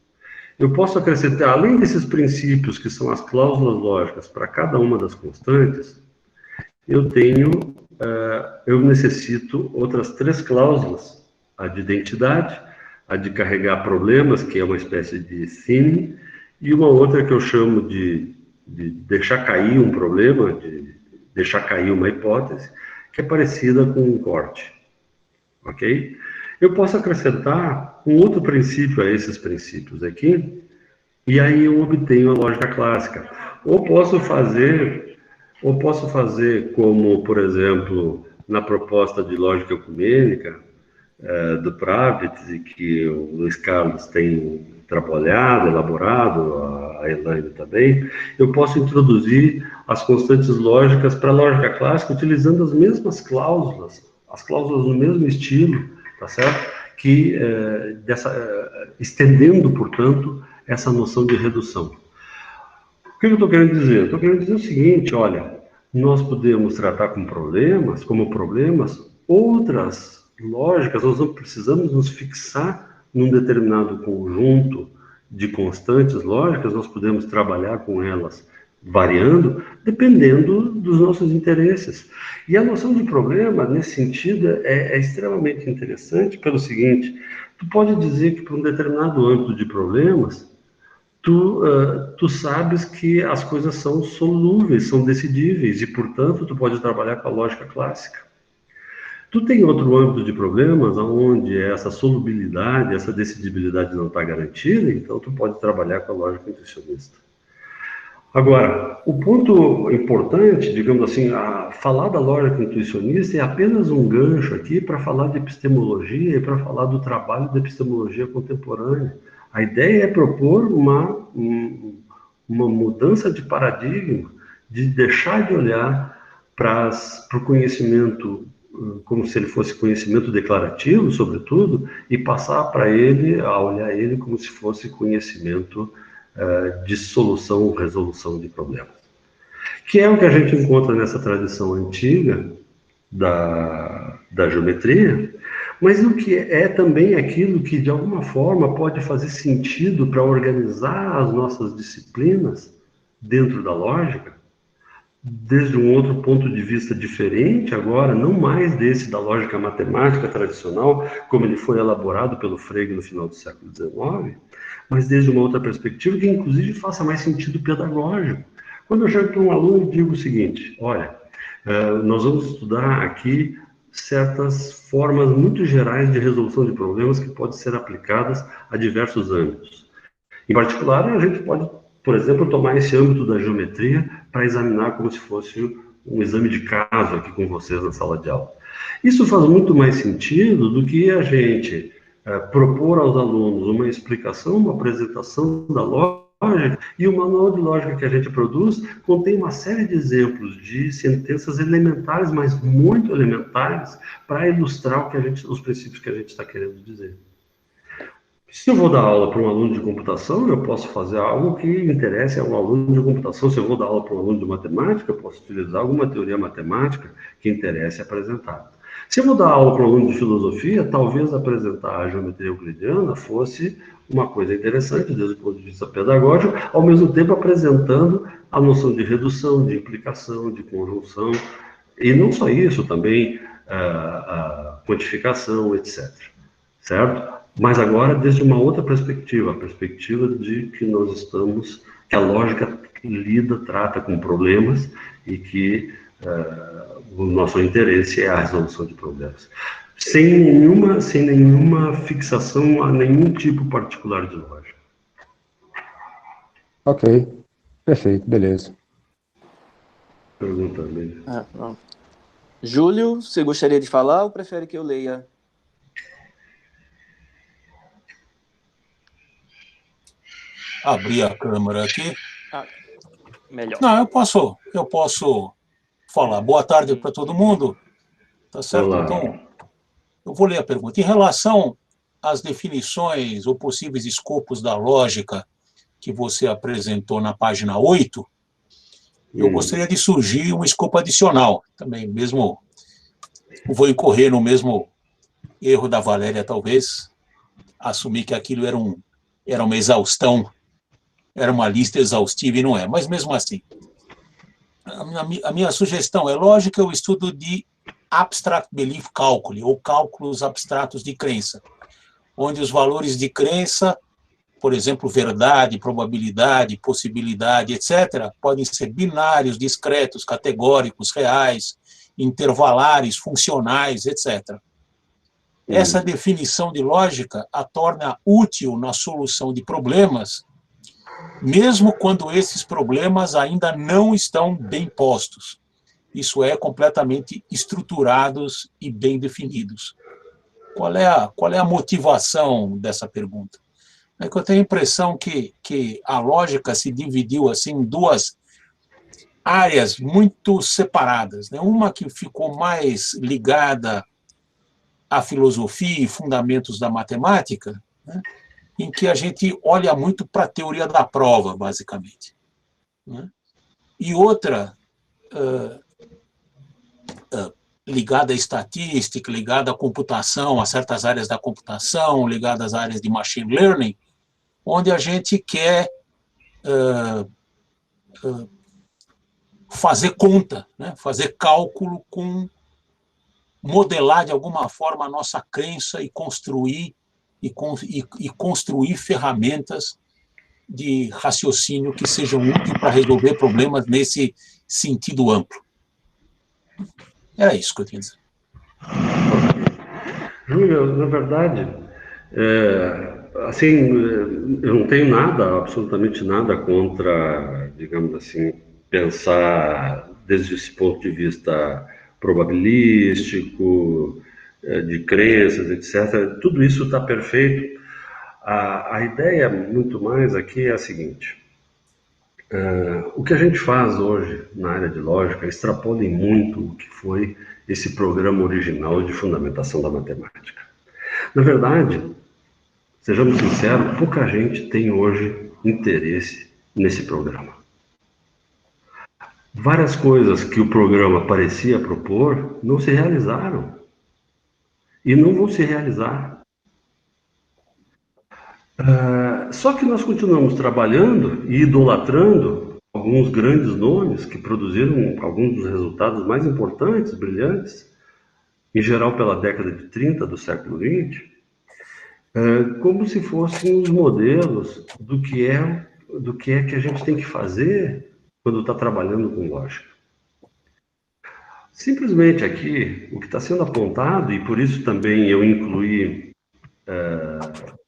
Eu posso acrescentar, além desses princípios, que são as cláusulas lógicas para cada uma das constantes, eu necessito outras 3 cláusulas, a de identidade, a de carregar problemas, que é uma espécie de theme, e uma outra que eu chamo de deixar cair um problema, de deixar cair uma hipótese, que é parecida com um corte. Ok? Eu posso acrescentar um outro princípio a esses princípios aqui, e aí eu obtenho a lógica clássica. Ou posso fazer como, por exemplo, na proposta de lógica ecumênica do Pravitz, e que o Luiz Carlos tem trabalhado, elaborado, a Elaine também, eu posso introduzir as constantes lógicas para a lógica clássica utilizando as mesmas cláusulas, as cláusulas no mesmo estilo, tá certo? Que estendendo, portanto, essa noção de redução. O que eu estou querendo dizer? Estou querendo dizer o seguinte, olha, nós podemos tratar como problemas, outras lógicas, nós não precisamos nos fixar num determinado conjunto de constantes lógicas, nós podemos trabalhar com elas variando, dependendo dos nossos interesses. E a noção de problema, nesse sentido, é extremamente interessante pelo seguinte, tu pode dizer que para um determinado âmbito de problemas, tu sabes que as coisas são solúveis, são decidíveis, e, portanto, tu pode trabalhar com a lógica clássica. Tu tem outro âmbito de problemas onde essa solubilidade, essa decidibilidade não está garantida, então tu pode trabalhar com a lógica intuicionista. Agora, o ponto importante, digamos assim, falar da lógica intuicionista é apenas um gancho aqui para falar de epistemologia e para falar do trabalho da epistemologia contemporânea. A ideia é propor uma mudança de paradigma, de deixar de olhar para o conhecimento como se ele fosse conhecimento declarativo, sobretudo, e passar para ele, a olhar ele como se fosse conhecimento de solução, resolução de problemas. Que é o que a gente encontra nessa tradição antiga da geometria, mas o que é também aquilo que, de alguma forma, pode fazer sentido para organizar as nossas disciplinas dentro da lógica, desde um outro ponto de vista diferente agora, não mais desse da lógica matemática tradicional, como ele foi elaborado pelo Frege no final do século XIX, mas desde uma outra perspectiva que, inclusive, faça mais sentido pedagógico. Quando eu chego para um aluno e digo o seguinte, olha, nós vamos estudar aqui certas formas muito gerais de resolução de problemas que podem ser aplicadas a diversos âmbitos. Em particular, a gente pode, por exemplo, tomar esse âmbito da geometria para examinar como se fosse um exame de caso aqui com vocês na sala de aula. Isso faz muito mais sentido do que a gente propor aos alunos uma explicação, uma apresentação da lógica, e o manual de lógica que a gente produz contém uma série de exemplos de sentenças elementares, mas muito elementares, para ilustrar os princípios que a gente está querendo dizer. Se eu vou dar aula para um aluno de computação, eu posso fazer algo que interesse a um aluno de computação. Se eu vou dar aula para um aluno de matemática, eu posso utilizar alguma teoria matemática que interesse apresentar. Se eu vou dar aula para um aluno de filosofia, talvez apresentar a geometria euclidiana fosse uma coisa interessante desde o ponto de vista pedagógico, ao mesmo tempo apresentando a noção de redução, de implicação, de conjunção, e não só isso, também a quantificação, etc. Certo? Mas agora desde uma outra perspectiva, a perspectiva de que nós estamos, que a lógica trata com problemas e que o nosso interesse é a resolução de problemas. Sem nenhuma fixação a nenhum tipo particular de lógica. Ok, perfeito, beleza. Pergunta bem. Júlio, você gostaria de falar ou prefere que eu leia? Abrir a câmera aqui. Melhor. Não, eu posso falar. Boa tarde para todo mundo. Tá certo? Olá. Então, eu vou ler a pergunta. Em relação às definições ou possíveis escopos da lógica que você apresentou na página 8, eu gostaria de surgir um escopo adicional. Também, mesmo, vou incorrer no mesmo erro da Valéria, talvez, assumir que aquilo era uma exaustão, era uma lista exaustiva e não é. Mas, mesmo assim, a minha sugestão é lógica, o estudo de Abstract Belief Calculi, ou cálculos abstratos de crença, onde os valores de crença, por exemplo, verdade, probabilidade, possibilidade, etc., podem ser binários, discretos, categóricos, reais, intervalares, funcionais, etc. Essa definição de lógica a torna útil na solução de problemas mesmo quando esses problemas ainda não estão bem postos. Isso é, completamente estruturados e bem definidos. Qual é a motivação dessa pergunta? É que eu tenho a impressão que a lógica se dividiu assim, em duas áreas muito separadas, né? Uma que ficou mais ligada à filosofia e fundamentos da matemática, né? Em que a gente olha muito para a teoria da prova, basicamente, né? E outra ligada à estatística, ligada à computação, a certas áreas da computação, ligada às áreas de machine learning, onde a gente quer fazer conta, né? Fazer cálculo modelar de alguma forma a nossa crença e construir ferramentas de raciocínio que sejam úteis para resolver problemas nesse sentido amplo. Era isso que eu tinha a dizer. Júlio, na verdade, assim, eu não tenho absolutamente nada contra, digamos assim, pensar desde esse ponto de vista probabilístico, de crenças, etc. Tudo isso está perfeito. A ideia muito mais aqui é a seguinte: o que a gente faz hoje na área de lógica extrapola em muito o que foi esse programa original de fundamentação da matemática. Na verdade, sejamos sinceros, pouca gente tem hoje interesse nesse programa. Várias coisas que o programa parecia propor não se realizaram e não vão se realizar. Só que nós continuamos trabalhando e idolatrando alguns grandes nomes que produziram alguns dos resultados mais importantes, brilhantes, em geral pela década de 30 do século XX, como se fossem os modelos do que é que a gente tem que fazer quando está trabalhando com lógica. Simplesmente aqui, o que está sendo apontado, e por isso também eu incluí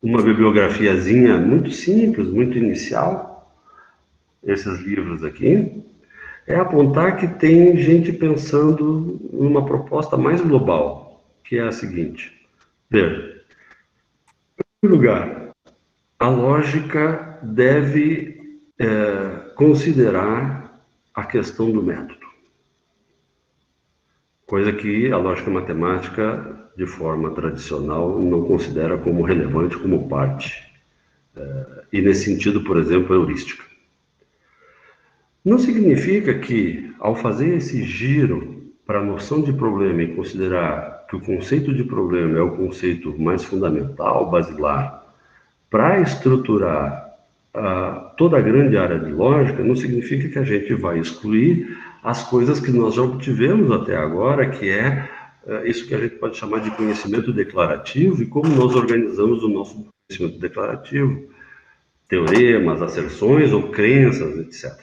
uma bibliografiazinha muito simples, muito inicial, esses livros aqui, é apontar que tem gente pensando numa proposta mais global, que é a seguinte: veja, em primeiro lugar, a lógica deve considerar a questão do método, coisa que a lógica matemática, de forma tradicional, não considera como relevante, como parte. E nesse sentido, por exemplo, a heurística. Não significa que, ao fazer esse giro para a noção de problema e considerar que o conceito de problema é o conceito mais fundamental, basilar, para estruturar toda a grande área de lógica, não significa que a gente vai excluir as coisas que nós já obtivemos até agora, que é isso que a gente pode chamar de conhecimento declarativo e como nós organizamos o nosso conhecimento declarativo, teoremas, asserções ou crenças, etc.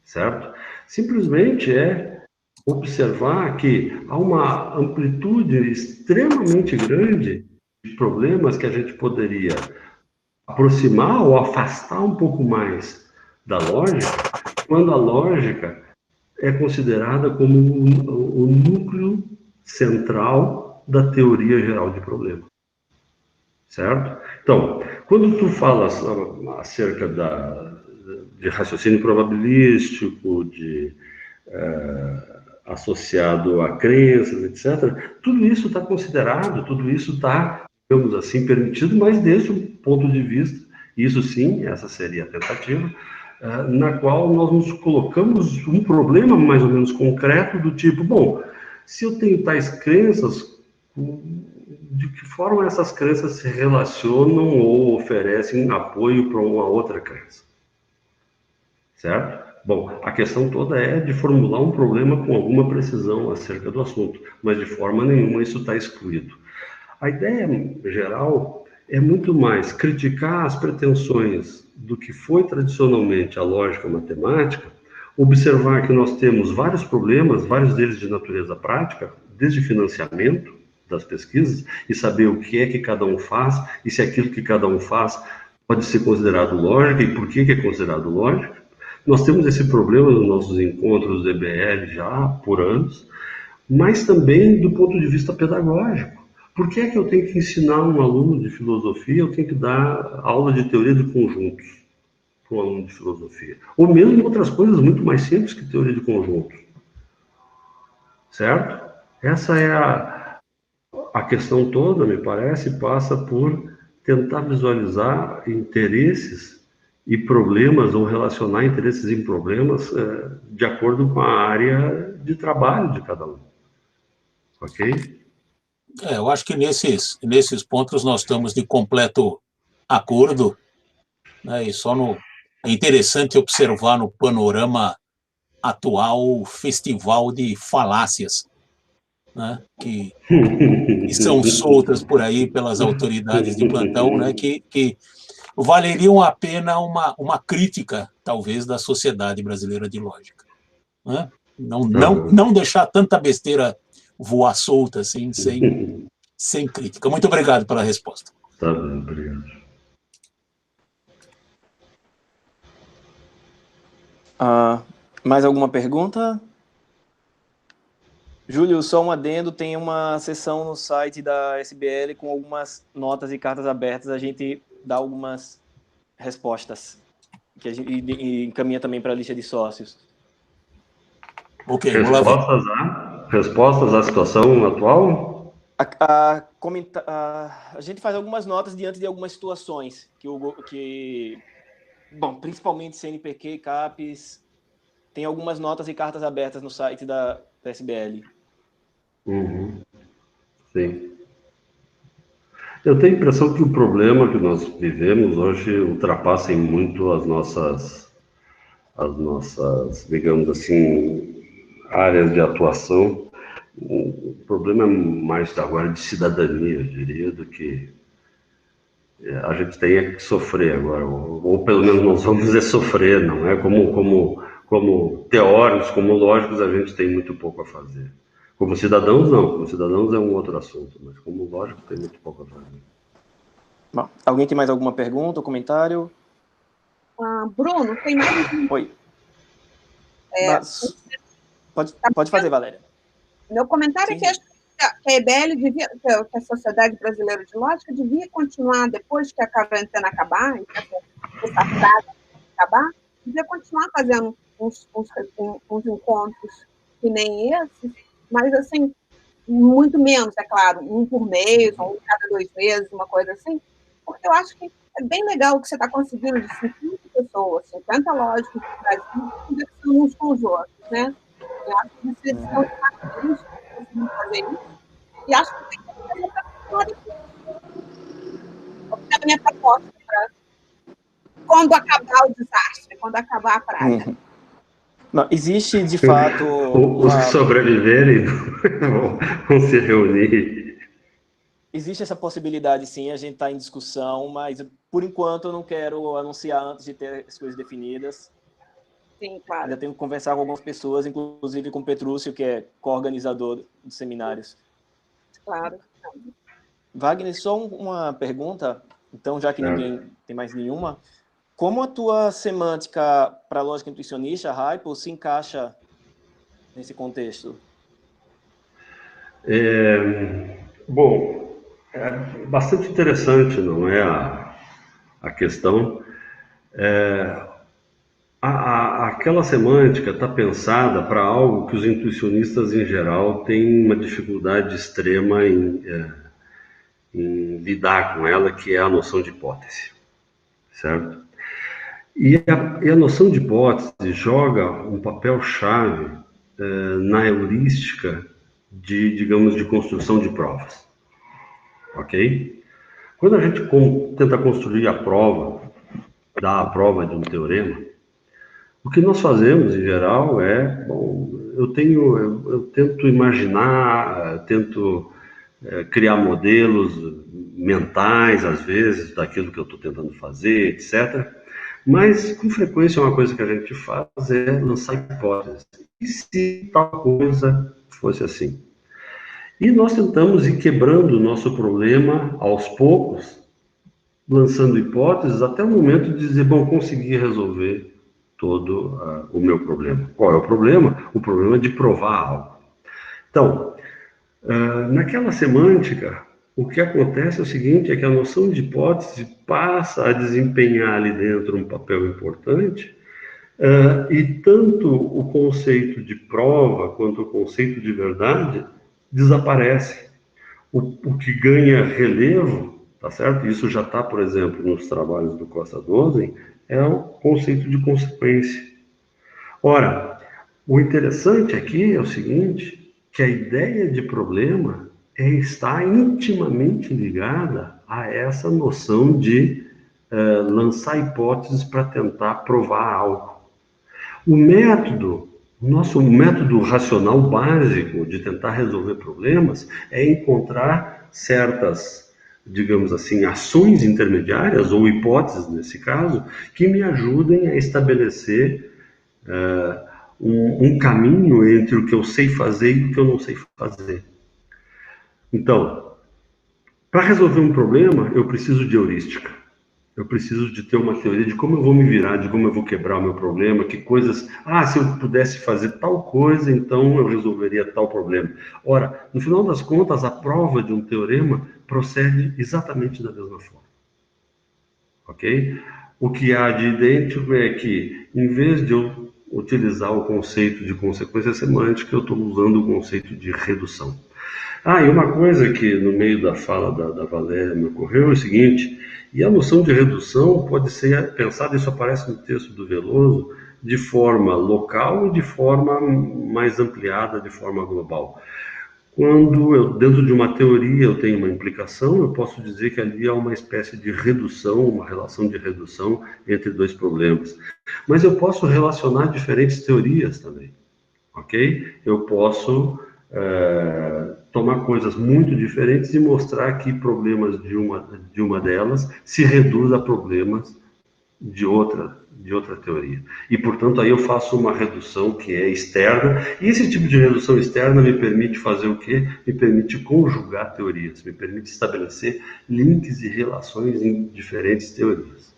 Certo? Simplesmente é observar que há uma amplitude extremamente grande de problemas que a gente poderia aproximar ou afastar um pouco mais da lógica, quando a lógica é considerada como o núcleo central da teoria geral de problemas. Certo? Então, quando tu falas acerca de raciocínio probabilístico, associado a crenças, etc., tudo isso está considerado, tudo isso está, digamos assim, permitido, mas desde um ponto de vista, isso sim, essa seria a tentativa, na qual nós nos colocamos um problema mais ou menos concreto do tipo, bom, se eu tenho tais crenças, de que forma essas crenças se relacionam ou oferecem apoio para uma outra crença? Certo? Bom, a questão toda é de formular um problema com alguma precisão acerca do assunto, mas de forma nenhuma isso está excluído. A ideia geral é muito mais criticar as pretensões do que foi tradicionalmente a lógica matemática, observar que nós temos vários problemas, vários deles de natureza prática, desde financiamento das pesquisas, e saber o que é que cada um faz, e se aquilo que cada um faz pode ser considerado lógica, e por que é considerado lógica? Nós temos esse problema nos nossos encontros do EBL já por anos, mas também do ponto de vista pedagógico. Por que é que eu tenho que ensinar um aluno de filosofia, eu tenho que dar aula de teoria de conjuntos para um aluno de filosofia? Ou mesmo outras coisas muito mais simples que teoria de conjuntos. Certo? Essa é a questão toda, me parece, passa por tentar visualizar interesses e problemas, ou relacionar interesses e problemas de acordo com a área de trabalho de cada um. Ok? Eu acho que nesses pontos nós estamos de completo acordo, né? E é interessante observar no panorama atual o festival de falácias, né? que são soltas por aí pelas autoridades de plantão, né? que valeriam a pena uma crítica, talvez, da Sociedade Brasileira de Lógica. Né? Não deixar tanta besteira voar solta, assim, sem crítica. Muito obrigado pela resposta. Tá bem, obrigado. Mais alguma pergunta? Júlio, só um adendo, tem uma seção no site da SBL com algumas notas e cartas abertas, a gente dá algumas respostas, que a gente e encaminha também para a lista de sócios. Ok, respostas à situação atual? A gente faz algumas notas diante de algumas situações bom, principalmente CNPq e CAPES, tem algumas notas e cartas abertas no site da SBL. Uhum. Sim. Eu tenho a impressão que o problema que nós vivemos hoje ultrapassa em muito as nossas, digamos assim, áreas de atuação. O problema é mais agora de cidadania, eu diria, do que a gente tem que sofrer agora, ou pelo menos nós vamos sofrer, não é? Como teóricos, como lógicos, a gente tem muito pouco a fazer. Como cidadãos, não. Como cidadãos é um outro assunto, mas como lógicos tem muito pouco a fazer. Bom, alguém tem mais alguma pergunta ou comentário? Bruno, tem mais... Oi. Pode fazer, Valéria. Meu comentário Sim. É que a EBL devia, que a Sociedade Brasileira de Lógica devia continuar, depois que a quarentena acabar, essa frase acabar, devia continuar fazendo uns encontros que nem esses, mas assim, muito menos, é claro, um por mês, ou cada 2 meses, uma coisa assim, porque eu acho que é bem legal o que você está conseguindo de 50 pessoas, 50 lógicos do Brasil, conversando uns com os outros, né? Eu acho que vocês estão conseguindo fazer isso, e acho que tem que fazer para a minha proposta para quando acabar o desastre, quando acabar a praia. Não, existe, de fato... Os que sobreviverem vão se reunir. Existe essa possibilidade, sim, a gente está em discussão, mas, por enquanto, eu não quero anunciar antes de ter as coisas definidas. Sim, claro. Ainda tenho que conversar com algumas pessoas, inclusive com o Petrúcio, que é co-organizador dos seminários. Claro. Wagner, só uma pergunta, então, já que ninguém tem mais nenhuma. Como a tua semântica para a lógica intuicionista, Hypo, se encaixa nesse contexto? Bom, é bastante interessante, não é, a questão. Aquela semântica está pensada para algo que os intuicionistas, em geral, têm uma dificuldade extrema em lidar com ela, que é a noção de hipótese, certo? E a noção de hipótese joga um papel-chave na heurística digamos, de construção de provas, ok? Quando a gente tenta construir a prova, dar a prova de um teorema, o que nós fazemos, em geral, eu tento imaginar, tento criar modelos mentais, às vezes, daquilo que eu estou tentando fazer, etc. Mas, com frequência, uma coisa que a gente faz é lançar hipóteses. E se tal coisa fosse assim? E nós tentamos ir quebrando o nosso problema aos poucos, lançando hipóteses até o momento de dizer, bom, consegui resolver todo o meu problema. Qual é o problema? O problema é de provar algo. Então, naquela semântica, o que acontece é o seguinte, é que a noção de hipótese passa a desempenhar ali dentro um papel importante, e tanto o conceito de prova quanto o conceito de verdade desaparece. O que ganha relevo, tá certo? Isso já está, por exemplo, nos trabalhos do Costa Dosen, é o conceito de consequência. Ora, o interessante aqui é o seguinte, que a ideia de problema está intimamente ligada a essa noção de lançar hipóteses para tentar provar algo. O nosso método racional básico de tentar resolver problemas é encontrar certas, digamos assim, ações intermediárias, ou hipóteses nesse caso, que me ajudem a estabelecer um caminho entre o que eu sei fazer e o que eu não sei fazer. Então, para resolver um problema, eu preciso de heurística. Eu preciso de ter uma teoria de como eu vou me virar, de como eu vou quebrar o meu problema, que coisas... se eu pudesse fazer tal coisa, então eu resolveria tal problema. Ora, no final das contas, a prova de um teorema procede exatamente da mesma forma. Ok? O que há de idêntico é que, em vez de eu utilizar o conceito de consequência semântica, eu estou usando o conceito de redução. E uma coisa que no meio da fala da Valéria me ocorreu é o seguinte, e a noção de redução pode ser pensada, isso aparece no texto do Veloso, de forma local e de forma mais ampliada, de forma global. Quando dentro de uma teoria eu tenho uma implicação, eu posso dizer que ali há uma espécie de redução, uma relação de redução entre dois problemas. Mas eu posso relacionar diferentes teorias também, ok? Eu posso tomar coisas muito diferentes e mostrar que problemas de uma delas se reduz a problemas de outra teoria. E, portanto, aí eu faço uma redução que é externa, e esse tipo de redução externa me permite fazer o quê? Me permite conjugar teorias, me permite estabelecer links e relações em diferentes teorias,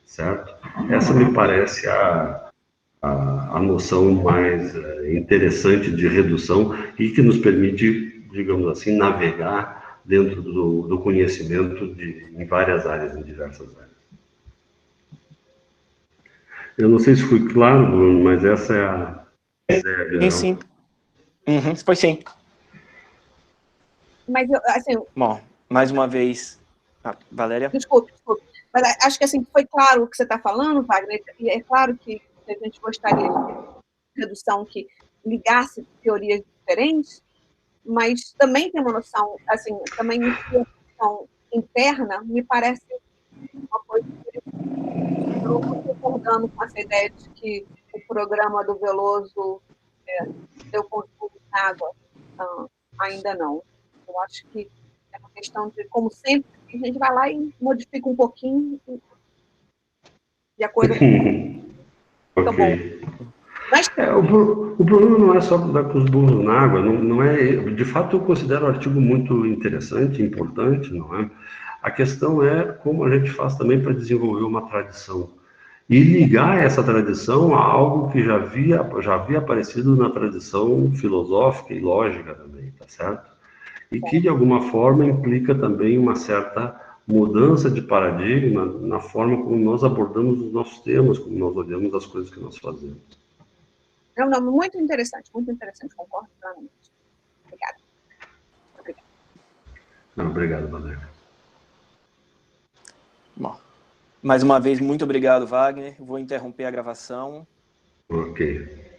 certo? Essa me parece a noção mais interessante de redução e que nos permite, digamos assim, navegar dentro do conhecimento em várias áreas, em diversas áreas. Eu não sei se fui claro, Bruno, mas essa é a ideia. Sim. Foi sim. Mas, assim... Bom, mais uma vez... Valéria? Desculpe. Mas acho que assim, foi claro o que você está falando, Wagner, e é claro que a gente gostaria de ter uma redução que ligasse teorias diferentes, mas também tem uma noção, assim, também uma noção interna, me parece uma coisa que eu não estou concordando com essa ideia de que o programa do Veloso deu consumo de água. Ainda não. Eu acho que é uma questão de, como sempre, a gente vai lá e modifica um pouquinho de acordo com o bom. Mas... o problema não é só dar com os burros na água, não é. De fato, eu considero o artigo muito interessante, importante, não é? A questão é como a gente faz também para desenvolver uma tradição e ligar essa tradição a algo que já havia aparecido na tradição filosófica e lógica também, tá certo? E que, de alguma forma, implica também uma certa mudança de paradigma na forma como nós abordamos os nossos temas, como nós olhamos as coisas que nós fazemos. Não, muito interessante, concordo plenamente. Obrigada. Obrigado, Valéria. Bom, mais uma vez, muito obrigado, Wagner. Vou interromper a gravação. Ok.